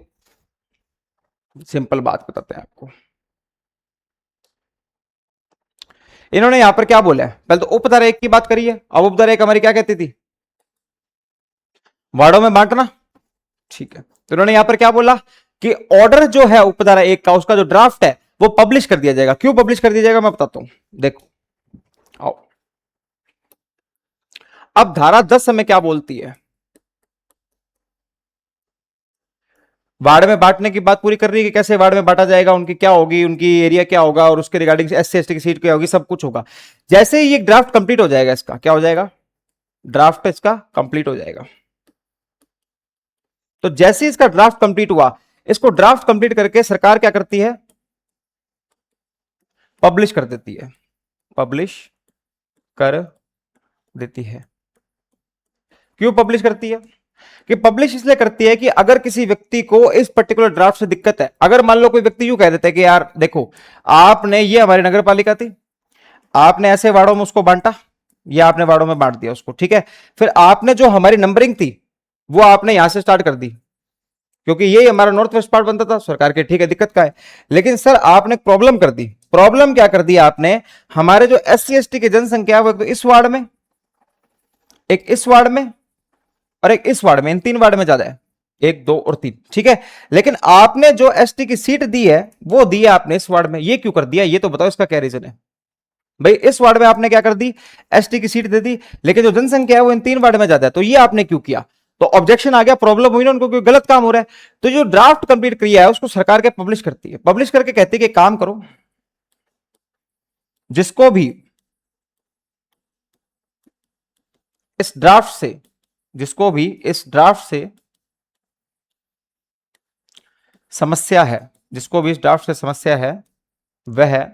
simple बात बताते हैं आपको। इन्होंने यहां पर क्या बोला है, पहले तो उपधारा 1 की बात करी है। अब उपधारा 1 हमारी क्या कहती थी, वार्डों में बांटना, ठीक है। तो इन्होंने यहां पर क्या बोला कि ऑर्डर जो है उपधारा 1 का, उसका जो ड्राफ्ट है वो पब्लिश कर दिया जाएगा। क्यों पब्लिश कर दिया जाएगा मैं बताता हूं, देखो आओ। अब धारा 10 हमें क्या बोलती है, वार्ड में बांटने की बात पूरी कर रही है कि कैसे वार्ड में बांटा जाएगा, उनकी क्या होगी, उनकी एरिया क्या होगा, और उसके रिगार्डिंग एससी एसटी की सीट क्या होगी, सब कुछ होगा। जैसे ही ये ड्राफ्ट कंप्लीट हो जाएगा, इसका क्या हो जाएगा, ड्राफ्ट इसका कंप्लीट हो जाएगा। तो जैसे ही इसका ड्राफ्ट कंप्लीट हुआ, इसको ड्राफ्ट कंप्लीट करके सरकार क्या करती है, पब्लिश कर देती है, पब्लिश कर देती है। क्यों पब्लिश करती है, कि पब्लिश इसलिए करती है कि अगर किसी व्यक्ति को इस पर्टिकुलर ड्राफ्ट से दिक्कत है, अगर मान लो कोई व्यक्ति यूं कह देता है कि यार देखो, आपने, ये हमारी नगर पालिका थी, आपने ऐसे वार्डों में उसको बांटा, या आपने वार्डों में बांट दिया उसको, ठीक है, फिर आपने जो हमारी नंबरिंग थी वो आपने यहां से स्टार्ट कर दी, क्योंकि ये हमारा नॉर्थ वेस्ट पार्ट बनता था सरकार के, ठीक है, दिक्कत का है, लेकिन सर आपने प्रॉब्लम कर दी। प्रॉब्लम क्या कर दी आपने, हमारे जो एस सी एस टी की जनसंख्या है वो एक तो इस वार्ड में, एक इस वार्ड में, और एक इस वार्ड में, इन 3 वार्ड में ज्यादा है, 1 2 और 3, ठीक है, लेकिन आपने जो एसटी की सीट दी है वो दी है आपने इस वार्ड में, ये क्यों कर दिया, ये तो बताओ, इसका क्या रीजन है भाई। इस वार्ड में आपने क्या कर दी, एसटी की सीट दे दी, लेकिन जो जनसंख्या है वो इन 3 वार्ड में ज्यादा है, तो ये आपने क्यों किया, तो ऑब्जेक्शन आ गया, प्रॉब्लम हुई ना उनको, क्योंकि गलत काम हो रहा है। तो जो ड्राफ्ट कंप्लीट किया है उसको सरकार के पब्लिश करती है, पब्लिश करके कहती है कि काम करो, जिसको भी इस ड्राफ्ट से, जिसको भी इस ड्राफ्ट से समस्या है, जिसको भी इस ड्राफ्ट से समस्या है, वह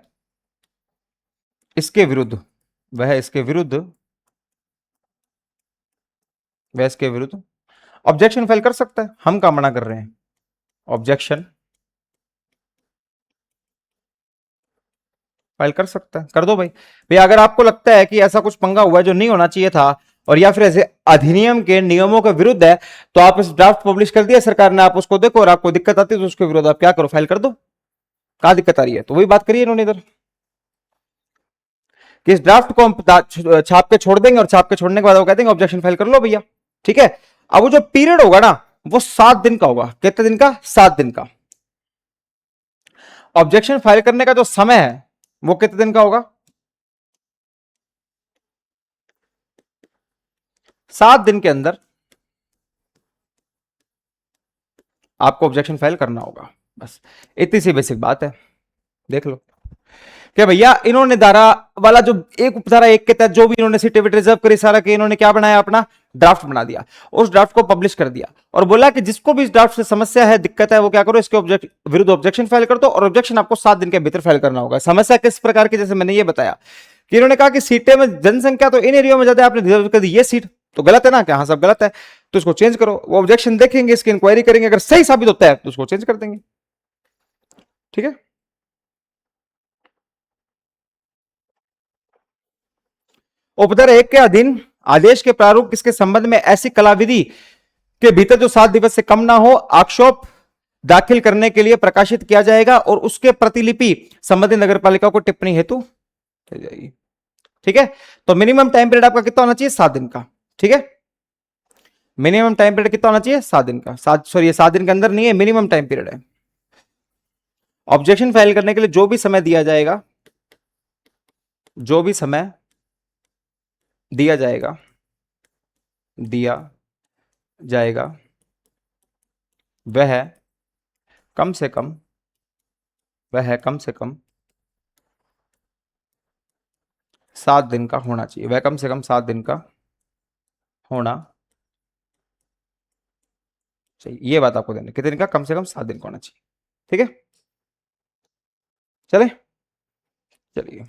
इसके विरुद्ध, वह इसके विरुद्ध, वह इसके विरुद्ध ऑब्जेक्शन फाइल कर सकता है। हम क्या मना कर रहे हैं, ऑब्जेक्शन फाइल कर सकता है, कर दो भाई। भाई अगर आपको लगता है कि ऐसा कुछ पंगा हुआ है जो नहीं होना चाहिए था, और या फिर ऐसे अधिनियम के नियमों के विरुद्ध है, तो आप इस ड्राफ्ट पब्लिश कर दिया सरकार ने, आप उसको देखो, और आपको दिक्कत आती है तो उसके विरुद्ध आप क्या करो, फाइल कर दो। कहां दिक्कत आ रही है, तो वही बात करिए इन्होंने इधर, कि इस ड्राफ्ट को हम छाप के छोड़ देंगे, और छाप के छोड़ने के बाद वो कहते हैं ऑब्जेक्शन फाइल कर लो भैया, ठीक है। अब वो जो पीरियड होगा ना, वो 7 दिन का होगा, कितने दिन का, 7 दिन का। ऑब्जेक्शन फाइल करने का जो समय है वो कितने दिन का होगा, 7 दिन के अंदर आपको ऑब्जेक्शन फाइल करना होगा, बस इतनी सी बेसिक बात है। देख लो क्या भैया, इन्होंने धारा वाला जो एक उपधारा 1 के तहत जो भी इन्होंने सीटें रिजर्व करी, सारा के इन्होंने क्या बनाया, अपना ड्राफ्ट बना दिया, उस ड्राफ्ट को पब्लिश कर दिया, और बोला कि जिसको भी इस ड्राफ्ट से समस्या है, दिक्कत है, वो क्या करो, इसके विरुद्ध ऑब्जेक्शन फाइल कर दो, और ऑब्जेक्शन आपको 7 दिन के भीतर फाइल करना होगा। समस्या किस प्रकार की, जैसे मैंने ये बताया कि इन्होंने कहा कि सीटें में जनसंख्या तो इन एरिया में ज्यादा, आपने रिजर्व कर दी ये सीट, तो गलत है ना, क्या हाँ सब गलत है, तो इसको चेंज करो। वो ऑब्जेक्शन देखेंगे, इसकी इंक्वायरी करेंगे, अगर सही साबित होता है तो उसको चेंज कर देंगे, ठीक है। उपधारा 1 के अधीन आदेश के प्रारूप किसके संबंध में ऐसी कलाविधि के भीतर जो 7 दिवस से कम ना हो, आक्षेप दाखिल करने के लिए प्रकाशित किया जाएगा, और उसके प्रतिलिपि संबंधित नगर पालिका को टिप्पणी हेतु जाएगी, ठीक है। तो मिनिमम टाइम पीरियड आपका कितना होना चाहिए, 7 दिन का, ठीक है। मिनिमम टाइम पीरियड कितना होना चाहिए, 7 दिन का, 7 सॉरी 7 दिन के अंदर नहीं है, मिनिमम टाइम पीरियड है। ऑब्जेक्शन फाइल करने के लिए जो भी समय दिया जाएगा, जो भी समय दिया जाएगा, दिया जाएगा, वह कम से कम, वह कम से कम 7 दिन का होना चाहिए, वह कम से कम 7 दिन का होना चाहिए। ये बात आपको देना, कितने दिन का, कम से कम 7 दिन का होना चाहिए, ठीक है। चले, चलिए।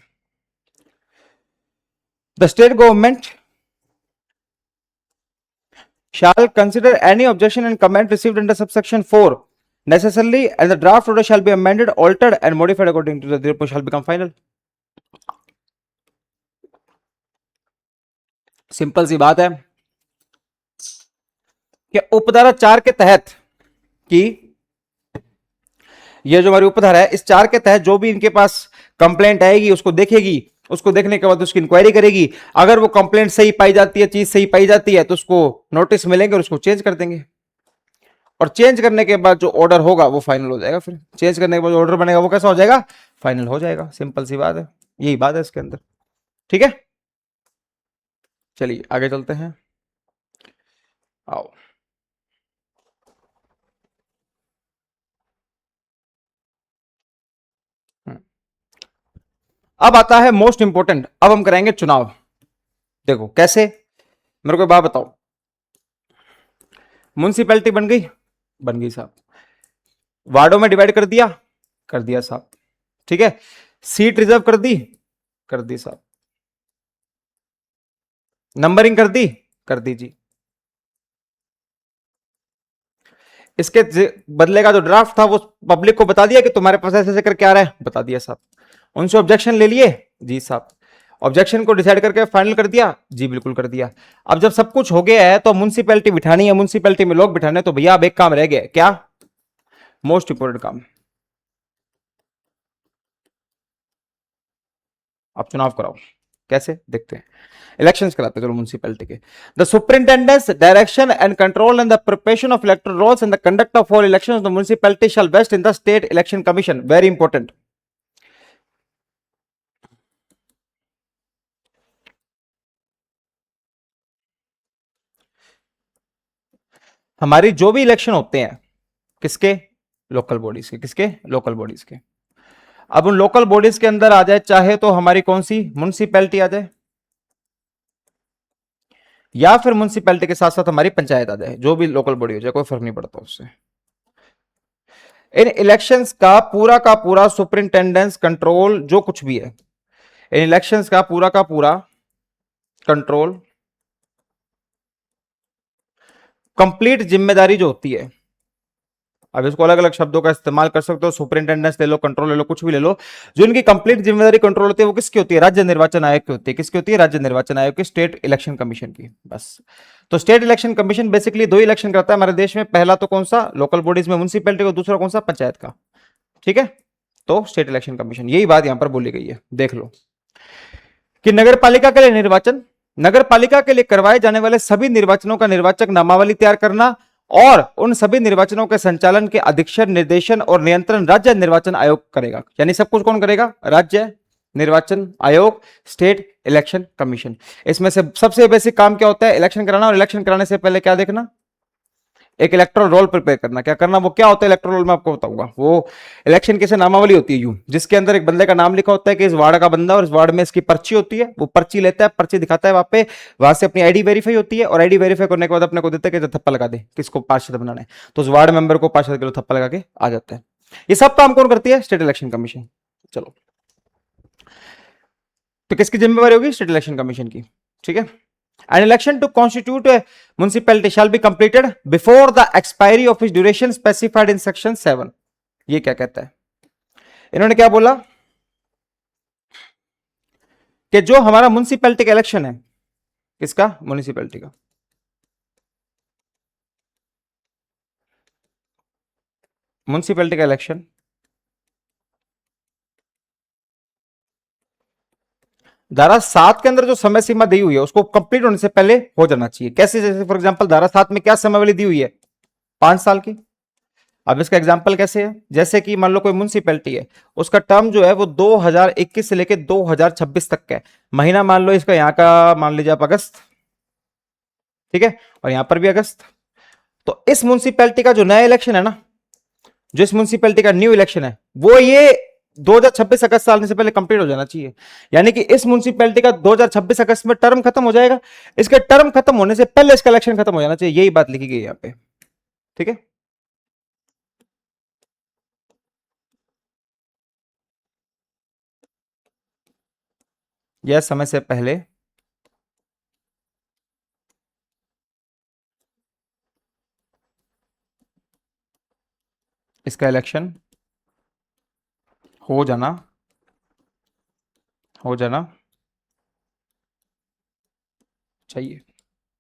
The state government shall consider any objection and comment received under subsection 4 necessarily, and the draft order shall be amended, altered and modified according to the report shall become final. Simple सी बात है कि उपधारा 4 के तहत, कि ये जो हमारी उपधारा है, इस 4 के तहत जो भी इनके पास कंप्लेंट आएगी उसको देखेगी, उसको देखने के बाद उसकी इंक्वायरी करेगी, अगर वो कंप्लेंट सही पाई जाती है, चीज सही पाई जाती है, तो उसको नोटिस मिलेंगे और उसको चेंज कर देंगे, और चेंज करने के बाद जो ऑर्डर होगा वो फाइनल हो जाएगा। फिर चेंज करने के बाद जो ऑर्डर बनेगा वो कैसा हो जाएगा, फाइनल हो जाएगा। सिंपल सी बात है, यही बात है इसके अंदर, ठीक है। चलिए आगे चलते हैं, आओ। अब आता है मोस्ट इंपोर्टेंट, अब हम करेंगे चुनाव। देखो कैसे, मेरे को एक बात बताओ, म्युनिसिपैलिटी बन गई, बन गई साहब, वार्डों में डिवाइड कर दिया साहब, ठीक है, सीट रिजर्व कर दी साहब, नंबरिंग कर दी जी। इसके बदले का जो ड्राफ्ट था वो पब्लिक को बता दिया कि तुम्हारे पास ऐसे ऐसे करके आ रहा है, बता दिया साहब। उनसे ऑब्जेक्शन ले लिए, जी साहब। ऑब्जेक्शन को डिसाइड करके फाइनल कर दिया, जी बिल्कुल कर दिया। अब जब सब कुछ हो गया है तो म्युनिसिपैलिटी बिठानी है, म्युनिसिपैलिटी में लोग बिठाने, तो भैया अब एक काम रह गया, क्या? मोस्ट इंपोर्टेंट काम, आप चुनाव कराओ। कैसे, देखते हैं। इलेक्शंस कराते चलो म्युनिसिपैलिटी के। The superintendence direction and control and the preparation of electoral rolls and the conduct of all elections the municipality shall vest in the state election commission. Very important. हमारी जो भी इलेक्शन होते हैं, किसके? Local bodies के। किसके? Local bodies के। अब उन लोकल बॉडीज के अंदर आ जाए, चाहे तो हमारी कौन सी म्युनिसिपैलिटी आ जाए, या फिर म्युनिसिपैलिटी के साथ साथ हमारी पंचायत आ जाए, जो भी लोकल बॉडी हो जाए, कोई फर्क नहीं पड़ता उससे। इन इलेक्शंस का पूरा सुपरिंटेंडेंस कंट्रोल जो कुछ भी है, इन इलेक्शंस का पूरा कंट्रोल, कंप्लीट जिम्मेदारी जो होती है, अब इसको अलग अलग शब्दों का इस्तेमाल कर सकते हो, सुपरिंटेंडेंस ले लो, कंट्रोल ले लो, कुछ भी ले लो, जो इनकी कंप्लीट जिम्मेदारी कंट्रोल होती है वो किसकी होती है? राज्य निर्वाचन आयोग की होती है। किसकी होती है? राज्य निर्वाचन आयोग की, स्टेट इलेक्शन कमीशन की। बस। तो स्टेट इलेक्शन कमीशन बेसिकली दो इलेक्शन करता है हमारे देश में, पहला तो कौन सा? लोकल बॉडीज में म्युनिसिपैलिटी को, दूसरा कौन सा? पंचायत का। ठीक है, तो स्टेट इलेक्शन कमीशन, यही बात यहां पर बोली गई है। देख लो कि नगर पालिका के लिए निर्वाचन, नगर पालिका के लिए करवाए जाने वाले सभी निर्वाचनों का निर्वाचक नामावली तैयार करना, और उन सभी निर्वाचनों के संचालन के अधीक्षण, निर्देशन और नियंत्रण राज्य निर्वाचन आयोग करेगा। यानी सब कुछ कौन करेगा? राज्य निर्वाचन आयोग, स्टेट इलेक्शन कमीशन। इसमें से सबसे बेसिक काम क्या होता है? इलेक्शन कराना, और इलेक्शन कराने से पहले क्या देखना? एक इलेक्टोरल रोल प्रिपेयर करना। क्या करना? वो क्या होता है इलेक्टोरल रोल, मैं आपको बताऊंगा। वो इलेक्शन की नामावली होती है यूं, जिसके अंदर एक बंदे का नाम लिखा होता है कि इस वार्ड का बंदा, और इस वार्ड में इसकी पर्ची होती है, वो पर्ची लेता है, पर्ची दिखाता है वहां पे, वहां से अपनी आईडी वेरीफाई होती है, और आईडी वेरीफाई करने के बाद अपने को देता है कि थप्पा लगा दे, किसको पार्षद बनाना है, तो उस वार्ड मेंबर को पार्षद के थप्पा लगा के आ जाता है। ये सब काम कौन करती है? State election commission. चलो, तो किसकी जिम्मेवारी होगी? स्टेट इलेक्शन कमीशन की। ठीक है। An election to constitute a municipality shall be completed before the expiry of its duration specified in section 7. ये क्या कहता है? इन्होंने क्या बोला कि जो हमारा म्युनिसिपैलिटी का इलेक्शन है, किसका? म्युनिसिपैलिटी का। म्युनिसिपैलिटी का इलेक्शन धारा 7 के अंदर जो समय सीमा दी हुई है उसको कंप्लीट होने से पहले हो जाना चाहिए। कैसे? जैसे फॉर एग्जांपल धारा 7 में क्या समयावधि दी हुई है? 5 साल की। अब इसका एग्जांपल कैसे है? जैसे कि मान लो कोई म्युनिसिपैलिटी है, उसका टर्म जो है वो 2021 से लेकर 2026 तक का है। महीना मान लो इसका यहाँ का मान लीजिए आप अगस्त, ठीक है, और यहां पर भी अगस्त। तो इस म्युनिसिपैलिटी का जो नया इलेक्शन है ना, जो इस म्युनिसिपैलिटी का न्यू इलेक्शन है, वो ये 2026 अगस्त साल से पहले कंप्लीट हो जाना चाहिए। यानी कि इस म्युनिसिपैलिटी का 2026 अगस्त में टर्म खत्म हो जाएगा, इसके टर्म खत्म होने से पहले इसका इलेक्शन खत्म हो जाना चाहिए। यही बात लिखी गई है यहां पे। ठीक है, यह समय से पहले इसका इलेक्शन हो जाना चाहिए।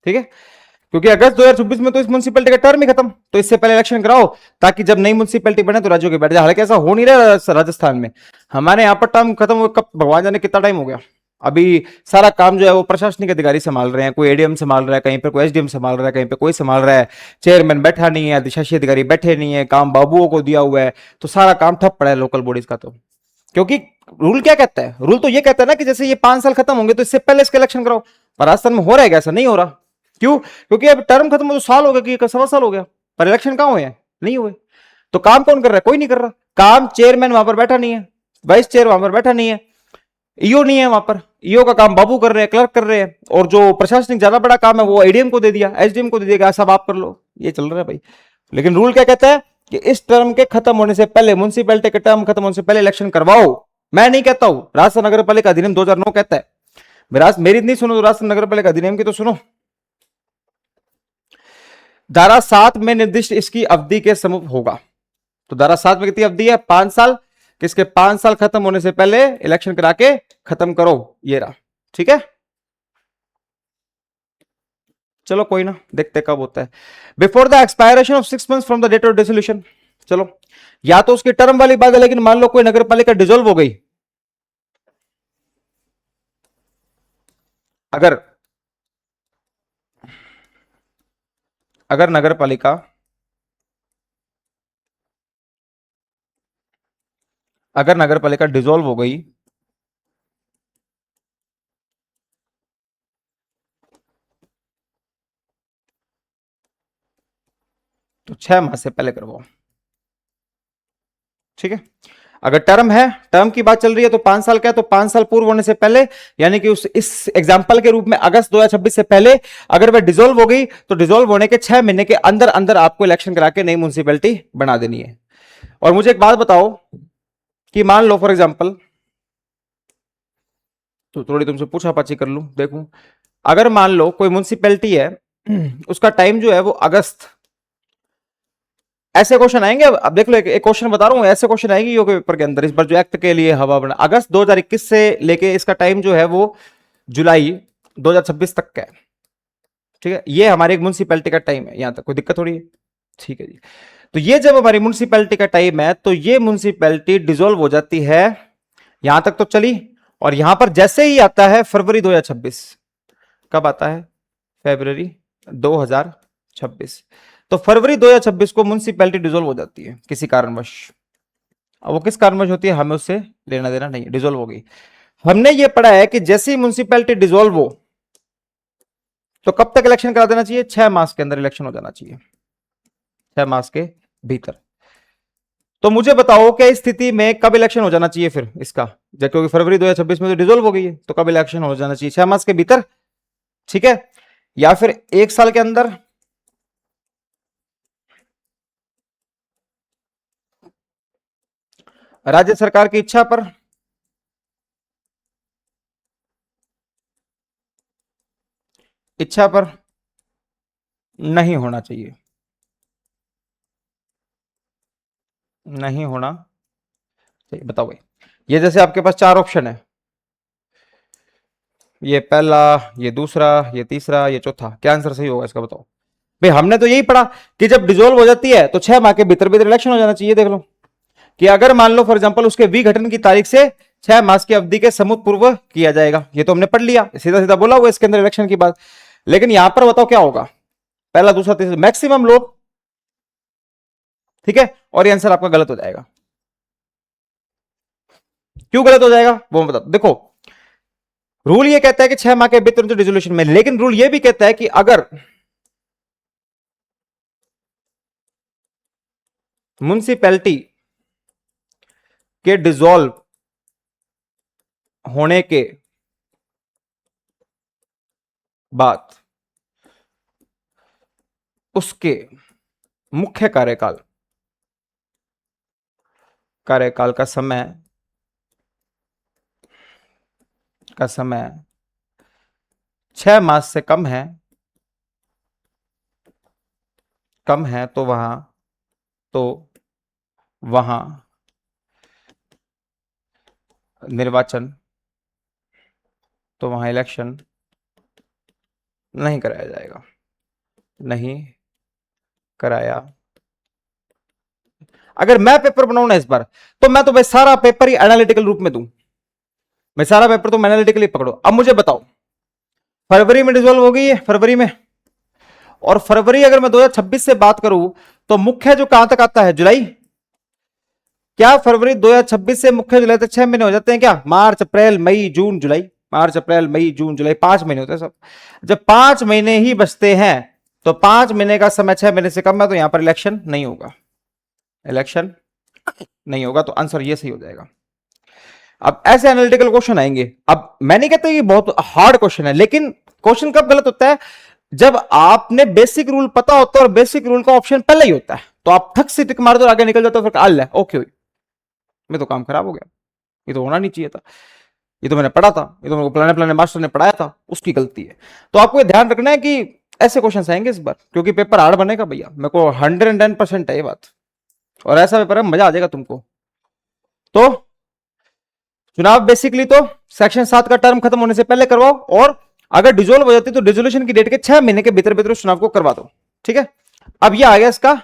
ठीक है, क्योंकि अगस्त 2026 में तो इस म्युनिसिपैलिटी का टर्म ही खत्म, तो इससे पहले इलेक्शन कराओ, ताकि जब नई म्युनिसिपैलिटी बने तो राज्यों के बैठ जाए। हालांकि ऐसा हो नहीं रहा राजस्थान में, हमारे यहाँ पर टर्म खत्म हुए कब भगवान जाने कितना टाइम हो गया। अभी सारा काम जो है वो प्रशासनिक अधिकारी संभाल रहे हैं, कोई एडीएम संभाल रहा है, कहीं पर कोई एसडीएम संभाल रहा है, कहीं पे कोई संभाल रहा है, चेयरमैन बैठा नहीं है, अधिशासी अधिकारी बैठे नहीं है, काम बाबुओं को दिया हुआ है, तो सारा काम ठप पड़ा है लोकल बॉडीज का। तो क्योंकि रूल क्या कहता है? रूल तो ये कहता है ना कि जैसे ये 5 साल खत्म होंगे तो इससे पहले इसका इलेक्शन कराओ। पर राजस्थान में हो रहा है क्या? ऐसा नहीं हो रहा। क्यों? क्योंकि अब टर्म खत्म हो तो साल हो गया, कि सवा साल हो गया, पर इलेक्शन कहां हुए हैं? नहीं हुए। तो काम कौन कर रहा है? कोई नहीं कर रहा काम। चेयरमैन वहां पर बैठा नहीं है, वाइस चेयर वहां पर बैठा नहीं है, ईओ नहीं है वहां पर, ईओ का काम बाबू कर रहे हैं, क्लर्क कर रहे हैं, और जो प्रशासनिक ज्यादा बड़ा काम है वो एडीएम को दे दिया, एसडीएम को दे दिया, सब आप कर लो, ये चल रहा है भाई। लेकिन रूल क्या कहता है कि इस टर्म के खत्म होने से पहले, म्युनिसिपैलिटी के टर्म खत्म होने से पहले इलेक्शन करवाओ। मैं नहीं कहता हूं, राजस्थान नगर पालिका अधिनियम 2009 कहता है। मेरी नहीं सुनो तो राजस्थान नगर पालिका अधिनियम की तो सुनो। धारा 7 में निर्दिष्ट इसकी अवधि के समुप होगा। तो धारा 7 में कितनी अवधि है? 5 साल। किसके 5 साल खत्म होने से पहले इलेक्शन करा के खत्म करो, ये रहा। ठीक है, चलो कोई ना, देखते कब होता है। Before the expiration of 6 months from the date of dissolution. चलो, या तो उसकी टर्म वाली बात है, लेकिन मान लो कोई नगर पालिका डिसॉल्व हो गई, अगर अगर नगर पालिका डिसॉल्व हो गई, तो 6 माह से पहले करवाओ। ठीक है, अगर टर्म है, टर्म की बात चल रही है, तो 5 साल का है, तो 5 साल पूर्व होने से पहले, यानी कि उस इस एग्जांपल के रूप में अगस्त 2026 से पहले अगर वह डिसॉल्व हो गई, तो डिसॉल्व होने के 6 महीने के अंदर अंदर आपको इलेक्शन करा के नई म्युनिसिपैलिटी बना देनी है। और मुझे एक बात बताओ कि मान लो फॉर एग्जाम्पल, तो थोड़ी तुमसे पूछा पाछी कर लूं, देखूं, अगर मान लो कोई म्युनिसिपैलिटी है, उसका टाइम जो है वो अगस्त, ऐसे क्वेश्चन आएंगे, अब देख लो, एक क्वेश्चन बता रहा हूं, ऐसे क्वेश्चन आएंगे योग पेपर के अंदर इस बार जो एक्ट के लिए हवा बना, अगस्त 2021 से लेके इसका टाइम जो है वो जुलाई 2026 तक का है। ठीक है, ये हमारी एक म्युनिसिपैलिटी का टाइम है, यहां तक कोई दिक्कत हो रही है? ठीक है जी। तो ये जब हमारी म्युनिसिपैलिटी का टाइम है, तो ये म्युनिसिपैलिटी डिसॉल्व हो जाती है, यहां तक तो चली। और यहां पर जैसे ही आता है फरवरी 2026, कब आता है? फरवरी 2026। तो फरवरी 2026 को म्युनिसिपैलिटी डिसॉल्व हो जाती है किसी कारणवश। अब वो किस कारणवश होती है हमें उससे लेना देना नहीं, डिसॉल्व हो गई। हमने ये पढ़ा है कि जैसे ही म्युनिसिपैलिटी डिसॉल्व हो, तो कब तक इलेक्शन करा देना चाहिए? 6 मास के अंदर इलेक्शन हो जाना चाहिए, 6 मास के भीतर। तो मुझे बताओ क्या स्थिति में कब इलेक्शन हो जाना चाहिए फिर इसका, जब क्योंकि फरवरी 2026 में तो डिसॉल्व हो गई है, तो कब इलेक्शन हो जाना चाहिए? 6 मास के भीतर, ठीक है, या फिर 1 साल के अंदर? राज्य सरकार की इच्छा पर, इच्छा पर नहीं होना चाहिए, नहीं होना चाहिए। बताओ भाई, ये जैसे आपके पास 4 ऑप्शन है, ये पहला, ये दूसरा, ये तीसरा, ये चौथा, क्या आंसर सही होगा इसका बताओ भाई। हमने तो यही पढ़ा कि जब डिसॉल्व हो जाती है तो 6 माह के भीतर भीतर इलेक्शन हो जाना चाहिए। देख लो कि अगर मान लो फॉर एग्जांपल उसके विघटन की तारीख से 6 मास की अवधि के समुद्र पूर्व किया जाएगा, ये तो हमने पढ़ लिया, सीधा सीधा बोला हुआ इसके अंदर इलेक्शन की बात। लेकिन यहां पर बताओ क्या होगा, पहला दूसरा तीसरा मैक्सिमम लोग, ठीक है, और ये आंसर आपका गलत हो जाएगा। क्यों गलत हो जाएगा वो मैं बता, देखो रूल ये कहता है कि 6 माह के भीतर डिसोल्यूशन में, लेकिन रूल ये भी कहता है कि अगर म्युनिसिपैलिटी के डिसॉल्व होने के बाद उसके मुख्य कार्यकाल का समय 6 मास से कम है, तो वहां निर्वाचन, तो वहां इलेक्शन नहीं कराया जाएगा, नहीं कराया। अगर मैं पेपर बनाऊं ना इस बार, तो मैं तो भाई सारा पेपर ही एनालिटिकल रूप में दूं, मैं सारा पेपर तो एनालिटिकली पकड़ो। अब मुझे बताओ, फरवरी में डिसॉल्व हो गई है, फरवरी में, और फरवरी अगर मैं 2026 से बात करूं, तो मुख्य जो कहां तक आता है? जुलाई। क्या फरवरी 2026 से मुख्य जुलाई तक 6 महीने हो जाते हैं क्या? मार्च अप्रैल मई जून जुलाई, मार्च अप्रैल मई जून जुलाई, 5 महीने होते हैं सब। जब 5 महीने ही बचते हैं, तो 5 महीने का समय 6 महीने से कम है, तो यहां पर इलेक्शन नहीं होगा, इलेक्शन नहीं होगा। तो आंसर ये सही हो जाएगा। अब ऐसे एनालिटिकल क्वेश्चन आएंगे। अब मैं नहीं कहता ये बहुत हार्ड क्वेश्चन है, लेकिन क्वेश्चन कब गलत होता है, जब आपने बेसिक रूल पता होता है और बेसिक रूल का ऑप्शन पहले ही होता है, तो आप ठक से टिक मार दो आगे निकल जाते हो, फिर अल्लाह ओके हुई, मैं तो काम खराब हो गया, ये तो होना नहीं चाहिए था, ये तो मैंने पढ़ा था, ये तो मेरे को पुराने पुराने मास्टर ने पढ़ाया था, उसकी गलती है। तो आपको ये ध्यान रखना है कि ऐसे क्वेश्चन आएंगे इस बार, क्योंकि पेपर हार्ड बनेगा भैया, मेरे को 110% है ये बात, और ऐसा पेपर है मजा आ जाएगा तुमको। तो चुनाव बेसिकली तो सेक्शन 7 का टर्म खत्म होने से पहले करवाओ, और अगर डिजोल्व हो जाती तो डिजोल्यूशन की डेट के 6 महीने के भीतर भीतर उस चुनाव को करवा दो, ठीक है। अब ये आ गया इसका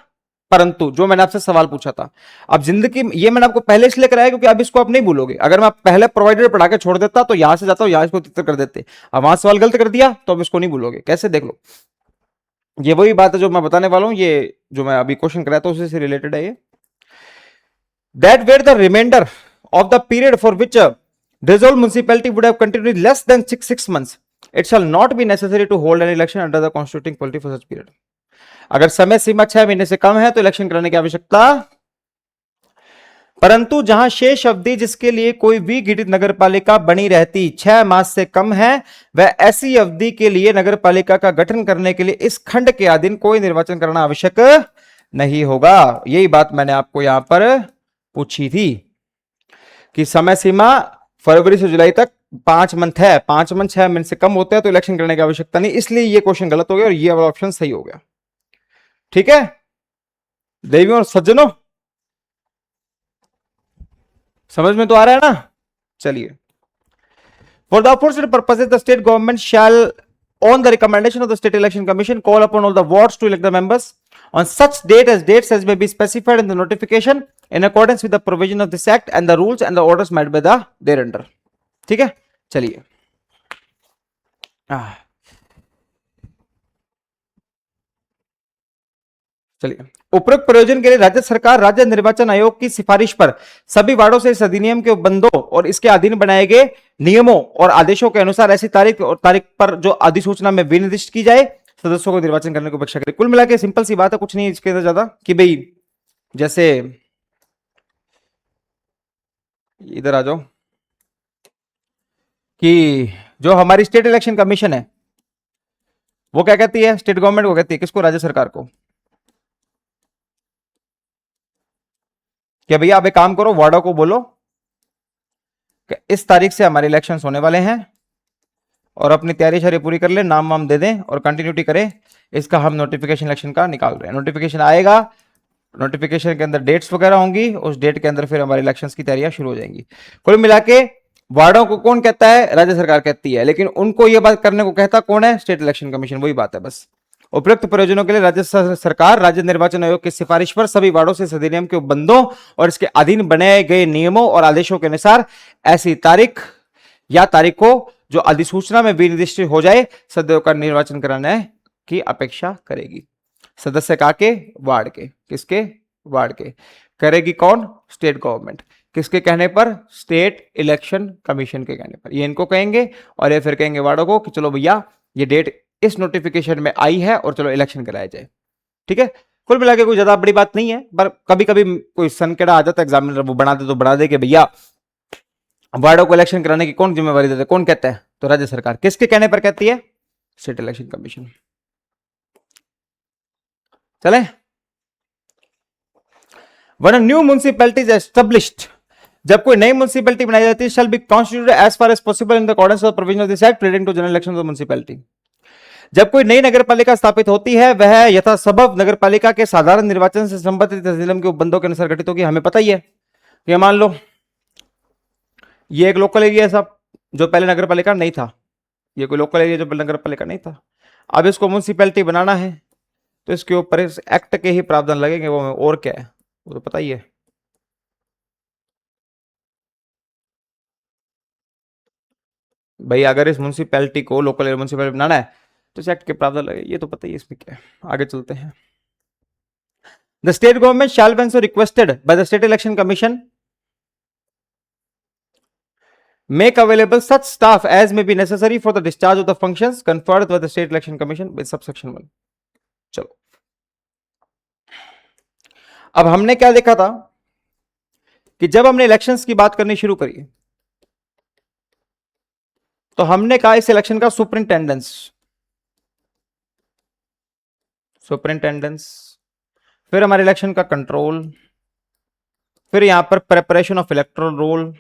परंतु, जो मैंने आपसे सवाल पूछा था। अब जिंदगी, ये मैंने आपको पहले इसलिए कराया क्योंकि अब इसको आप नहीं भूलोगे, अगर मैं पहले प्रोवाइडर पढ़ा के छोड़ देता तो यहां से जाता हूं, यहां इसको तितर कर देते, अब वहां सवाल गलत कर दिया तो अब इसको नहीं भूलोगे, कैसे देख लो। ये वही बात है जो मैं बताने वाला हूं, ये जो मैं अभी क्वेश्चन कराया था उसी से रिलेटेड है ये। That where the remainder of the period for which a dissolved municipality would have continued less than six months, it shall not be necessary to hold an election under the constituting polity for such period. अगर समय सीमा 6 महीने से कम है तो election कराने की आवश्यकता, परंतु जहां शेष अवधि जिसके लिए कोई भी गठित नगर पालिका बनी रहती 6 मास से कम है, वह ऐसी अवधि के लिए नगर पालिका का गठन करने के लिए इस खंड के अधीन कोई निर्वाचन करना आवश्यक नहीं होगा। यही बात मैंने आपको यहां पर पूछी थी कि समय सीमा फरवरी से जुलाई तक 5 मंथ है, 5 मंथ 6 मंथ से कम होते हैं तो इलेक्शन करने की आवश्यकता नहीं, इसलिए ये क्वेश्चन गलत हो गया और ये वाला ऑप्शन सही हो गया, ठीक है देवियों और सज्जनों, समझ में तो आ रहा है ना। चलिए, for the aforesaid purposes the state government shell on the recommendation of the state election commission call upon all the wards to elect the members on such dates as may be specified in the notification in accordance with the provision of this act and the rules and the orders made by the thereunder, ठीक है। चलिए, चलिए, उपरोक्त प्रयोजन के लिए राज्य सरकार राज्य निर्वाचन आयोग की सिफारिश पर सभी वार्डों से इस अधिनियम के बंदों और इसके अधीन बनाए गए नियमों और आदेशों के अनुसार ऐसी तारीख पर जो अधिसूचना में विनिर्दिष्ट की जाए सदस्यों को निर्वाचन करने को अपेक्षा करे। कुल मिला के सिंपल सी बात है, कुछ नहीं इसके अंदर ज्यादा, कि भाई जैसे इधर आ जाओ कि जो हमारी स्टेट इलेक्शन कमीशन है वो क्या कहती है, स्टेट गवर्नमेंट को कहती है, किसको, राज्य सरकार को, कि भैया आप एक काम करो, वार्डो को बोलो कि इस तारीख से हमारे इलेक्शन होने वाले हैं और अपनी तैयारी शारी पूरी कर ले, नाम वाम दे दें और कंटिन्यूटी करें, इसका हम नोटिफिकेशन इलेक्शन का निकाल रहे हैं। नोटिफिकेशन आएगा, नोटिफिकेशन के अंदर डेट्स वगैरह होंगी, उस डेट के अंदर फिर हमारे इलेक्शंस की तैयारियां शुरू हो जाएंगी। कुल मिला के वार्डों को कौन कहता है, राज्य सरकार कहती है, लेकिन उनको यह बात करने को कहता कौन है, स्टेट इलेक्शन कमीशन। वही बात है बस। उपयुक्त प्रयोजनों के लिए राज्य सरकार राज्य निर्वाचन आयोग की सिफारिश पर सभी वार्डों से इस अधिनियम के बंदों और इसके अधीन बनाए गए नियमों और आदेशों के अनुसार ऐसी तारीख या तारीख को जो अधिसूचना में विनिर्दिष्ट हो जाए सदस्यों का निर्वाचन कराने की अपेक्षा करेगी। सदस्य का के, वार्ड के, किसके, वार्ड के, करेगी कौन, स्टेट गवर्नमेंट, किसके कहने पर, स्टेट इलेक्शन कमीशन के कहने पर। ये इनको कहेंगे और ये फिर कहेंगे वार्डों को कि चलो भैया ये डेट इस नोटिफिकेशन में आई है और चलो इलेक्शन कराया जाए, ठीक है। कुल मिला के कोई ज्यादा बड़ी बात नहीं है, पर कभी कभी कोई सनकेड़ा आ जाता है एग्जामिनर, वो बना दे तो बना दे कि भैया वार्डों को इलेक्शन कराने की कौन जिम्मेवारी देता है, कौन कहता है, तो राज्य सरकार। किसके कहने पर कहती है, स्टेट इलेक्शन कमीशन। चले, when a new municipality is established, जब कोई नई म्यूनिसिपैलिटी बनाई जाती है, shall be constituted as far as possible in the accordance with the provision of this act relating to general elections of the municipality। जब कोई नई नगर पालिका स्थापित होती है वह यथासंभव नगर पालिका के साधारण निर्वाचन से संबंधित नियम के उपबंधों के अनुसार गठित होगी। हमें पता ही है, ये मान लो ये एक लोकल एरिया है साहब, जो पहले नगर पालिका नहीं था, ये कोई लोकल एरिया जो पहले नगर पालिका नहीं था, अब इसको म्यूनिसिपैलिटी बनाना है तो इसके ऊपर इस एक्ट के ही प्रावधान लगेंगे, वो और क्या है वो तो पता ही है। भाई अगर इस म्यूनिसिपैलिटी को लोकल एरिया म्यूनिसिपैलिटी बनाना है तो इस एक्ट के प्रावधान लगे, ये तो पता ही है, इसमें क्या है। आगे चलते हैं। The state government shell when so requested by the state election commission make available such staff as may be necessary for the discharge of the functions conferred by the state election commission with subsection 1। चलो, अब हमने क्या देखा था कि जब हमने elections की बात करनी शुरू करी तो हमने कहा इस इलेक्शन का सुपरिंटेंडेंस, सुपरिंटेंडेंस, फिर हमारे इलेक्शन का कंट्रोल, फिर यहां पर प्रेपरेशन ऑफ इलेक्टोरल रोल,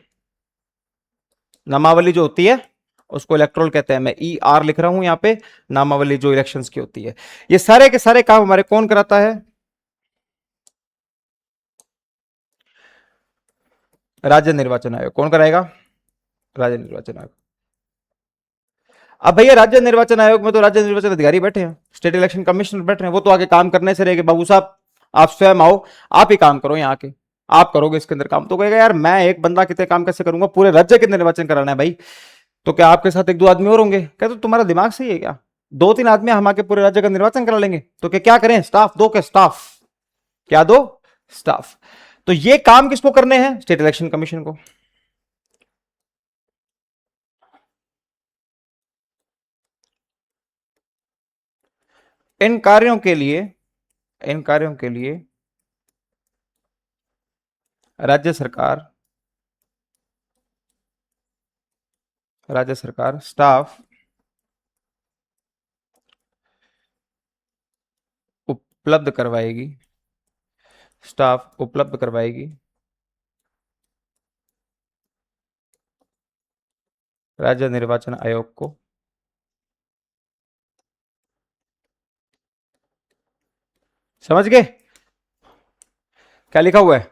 नामावली जो होती है उसको इलेक्टोरल कहते हैं, मैं ई आर लिख रहा हूं यहां पे, नामावली जो इलेक्शंस की होती है। ये सारे के सारे काम हमारे कौन कराता है? राज्य निर्वाचन आयोग। कौन कराएगा? राज्य निर्वाचन आयोग। अब भैया राज्य निर्वाचन आयोग में तो राज्य निर्वाचन अधिकारी बैठे हैं, स्टेट इलेक्शन कमिश्नर बैठे हैं, वो तो आगे काम करने से रहेंगे, बाबू साहब आप स्वयं आओ, आप ही काम करो यहाँ के, आप करोगे इसके अंदर काम। तो कहेगा यार मैं एक बंदा कितने काम कैसे करूंगा, पूरे राज्य के निर्वाचन कराना है भाई, तो क्या आपके साथ एक दो आदमी और होंगे? कहते तो तुम्हारा दिमाग सही है क्या, दो तीन आदमी हम आके पूरे राज्य का निर्वाचन करा लेंगे, तो क्या करें, स्टाफ दो, के स्टाफ क्या दो, स्टाफ। तो ये काम किसको करने हैं? स्टेट इलेक्शन कमीशन को। इन कार्यों के लिए, इन कार्यों के लिए राज्य सरकार, राज्य सरकार स्टाफ उपलब्ध करवाएगी, स्टाफ उपलब्ध करवाएगी राज्य निर्वाचन आयोग को। समझ गए क्या लिखा हुआ है?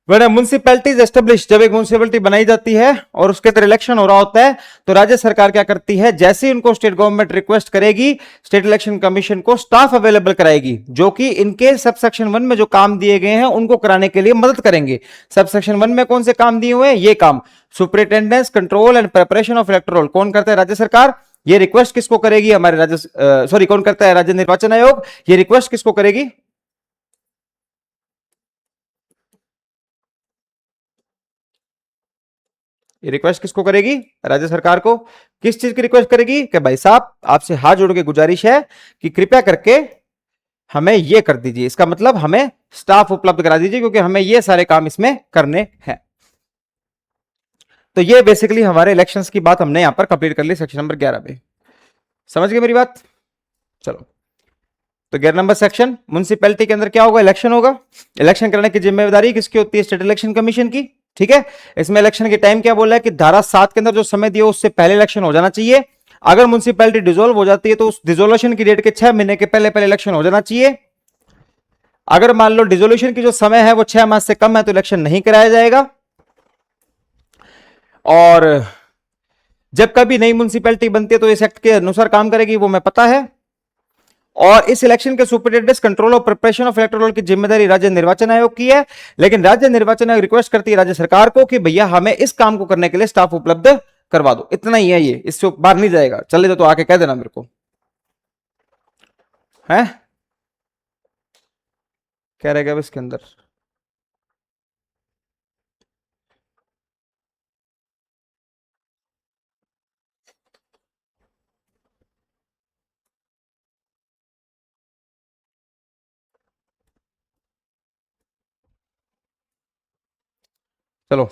When a municipality is established, जब एक म्यूनिसिपैलिटी बनाई जाती है और उसके अंदर इलेक्शन हो रहा होता है, तो राज्य सरकार क्या करती है, जैसे ही उनको स्टेट गवर्नमेंट रिक्वेस्ट करेगी, स्टेट इलेक्शन कमीशन को स्टाफ अवेलेबल कराएगी, जो कि इनके सब सेक्शन 1 में जो काम दिए गए हैं उनको कराने के लिए मदद करेंगे। सब सेक्शन 1 में कौन से काम दिए हुए हैं? ये काम, superintendence, control and preparation of electoral, कौन करता है? राज्य सरकार। ये रिक्वेस्ट किसको करेगी? हमारे राज्य सॉरी कौन करता है? राज्य निर्वाचन आयोग। ये रिक्वेस्ट किसको करेगी? ये रिक्वेस्ट किसको करेगी? राज्य सरकार को। किस चीज की रिक्वेस्ट करेगी? कि भाई साहब आपसे हाथ जोड़ के गुजारिश है कि कृपया करके हमें ये कर दीजिए, इसका मतलब हमें स्टाफ उपलब्ध करा दीजिए, क्योंकि हमें ये सारे काम इसमें करने हैं। तो ये बेसिकली हमारे इलेक्शंस की बात हमने यहां पर कंप्लीट कर ली सेक्शन नंबर 11 पे। समझ गए मेरी बात? चलो, तो 11 नंबर सेक्शन, म्युनिसिपैलिटी के अंदर क्या होगा? इलेक्शन होगा। इलेक्शन करने की जिम्मेदारी किसकी होती है? स्टेट इलेक्शन कमीशन की। ठीक है, इसमें इलेक्शन के टाइम क्या बोला है कि धारा 7 के अंदर जो समय दिया उससे पहले इलेक्शन हो जाना चाहिए। अगर म्युनिसिपैलिटी डिसोल्व हो जाती है तो उस डिसोल्यूशन की डेट के 6 महीने के पहले पहले इलेक्शन हो जाना चाहिए। अगर मान लो डिसोल्यूशन की जो समय है वो 6 माह से कम है तो इलेक्शन नहीं कराया जाएगा। और जब कभी नई म्युनिसिपैलिटी बनती है तो इस एक्ट के अनुसार काम करेगी, वो मैं पता है। और इस इलेक्शन के सुपरिटेंडेंस, कंट्रोल और प्रिपरेशन ऑफ इलेक्टोरल की जिम्मेदारी राज्य निर्वाचन आयोग की है। लेकिन राज्य निर्वाचन आयोग रिक्वेस्ट करती है राज्य सरकार को कि भैया हमें इस काम को करने के लिए स्टाफ उपलब्ध करवा दो। इतना ही है, ये इससे बाहर नहीं जाएगा। चले तो आके कह देना मेरे को, है क्या रहेगा इसके अंदर? चलो,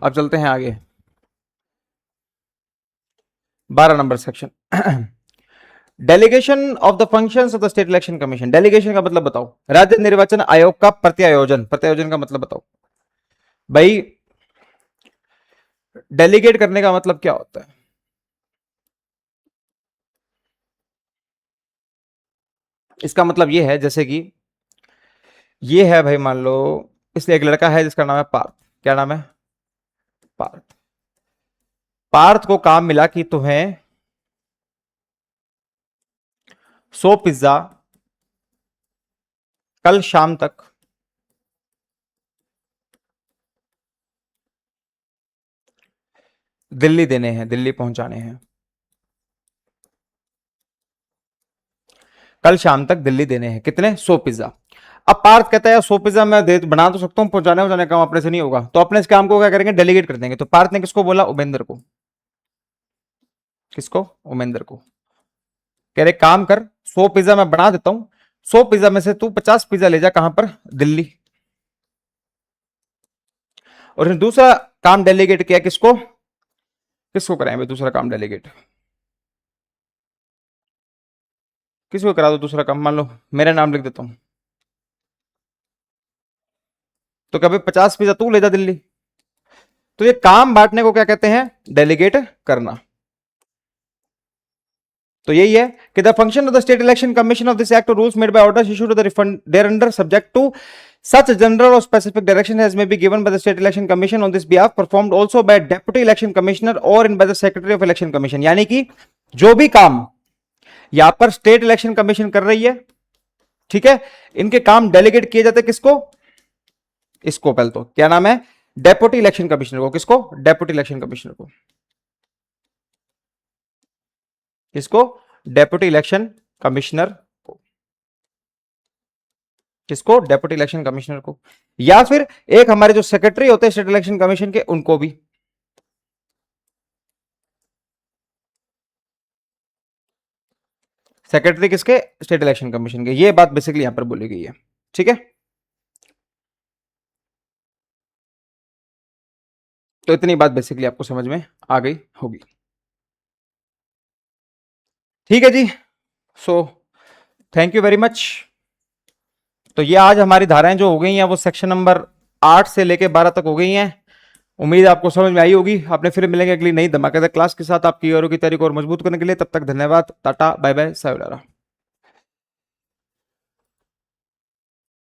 अब चलते हैं आगे। 12 number section, delegation of the functions of the state election commission. Delegation का मतलब बताओ? राज्य निर्वाचन आयोग का प्रत्यायोजन। प्रत्यायोजन का मतलब बताओ भाई, डेलीगेट करने का मतलब क्या होता है? इसका मतलब ये है, जैसे कि ये है भाई, मान लो इसलिए एक लड़का है जिसका नाम है पार्थ। क्या नाम है? पार्थ। पार्थ को काम मिला कि तुम्हें 100 पिज्जा कल शाम तक दिल्ली देने हैं, दिल्ली पहुंचाने हैं, कल शाम तक दिल्ली देने हैं। कितने? 100 पिज्जा। अब पार्थ कहता है 100 पिज्जा मैं दे बना तो सकता हूं, पहुंचाने पहुंचाने काम अपने से नहीं होगा, तो अपने इस काम को क्या करेंगे? डेलीगेट कर देंगे। तो पार्थ ने किसको बोला? उमेंद्र को। किसको? उमेंद्र को। कह रहे काम कर, 100 पिज्जा मैं बना देता हूं, 100 पिज्जा में से तू 50 पिज्जा ले जा, कहां पर? दिल्ली। और दूसरा काम डेलीगेट किया किसको, किसको कराएं भाई दूसरा काम डेलीगेट, किसको करा दो दूसरा काम, मान लो मेरा नाम लिख देता हूं, तो कभी 50 पिज्जा तू ले जा दिल्ली। तो ये काम बांटने को क्या कहते हैं, डेलीगेट करना। तो यही है कि the function of the state election commission of this act rules made by orders issued to the refund thereunder subject to such general or specific direction as may be given by the state election commission on this behalf performed also by deputy election commissioner or in by the secretary of election commission। यानी कि जो भी काम यहां पर state election commission कर रही है, ठीक है, इनके काम डेलीगेट किए जाते किसको, इसको, पहले तो क्या नाम है, डेप्यूटी इलेक्शन कमिश्नर को। किसको, डेप्यूटी इलेक्शन कमिश्नर को। किसको, डेप्यूटी इलेक्शन कमिश्नर को। किसको, डेप्यूटी इलेक्शन कमिश्नर को, या फिर एक हमारे जो सेक्रेटरी होते हैं स्टेट इलेक्शन कमीशन के, उनको भी। सेक्रेटरी किसके, स्टेट इलेक्शन कमीशन के। ये बात बेसिकली यहां पर बोली गई है, ठीक है। तो इतनी बात बेसिकली आपको समझ में आ गई होगी, ठीक है जी। So thank you very much. तो ये आज हमारी धाराएं जो हो गई हैं वो सेक्शन नंबर 8 से लेके 12 तक हो गई हैं। उम्मीद आपको समझ में आई होगी। आपने फिर मिलेंगे अगली नई धमाकेदार क्लास के साथ आपकी और की तैयारी को और मजबूत करने के लिए। तब तक धन्यवाद, टाटा बाय बाय, सायोनारा।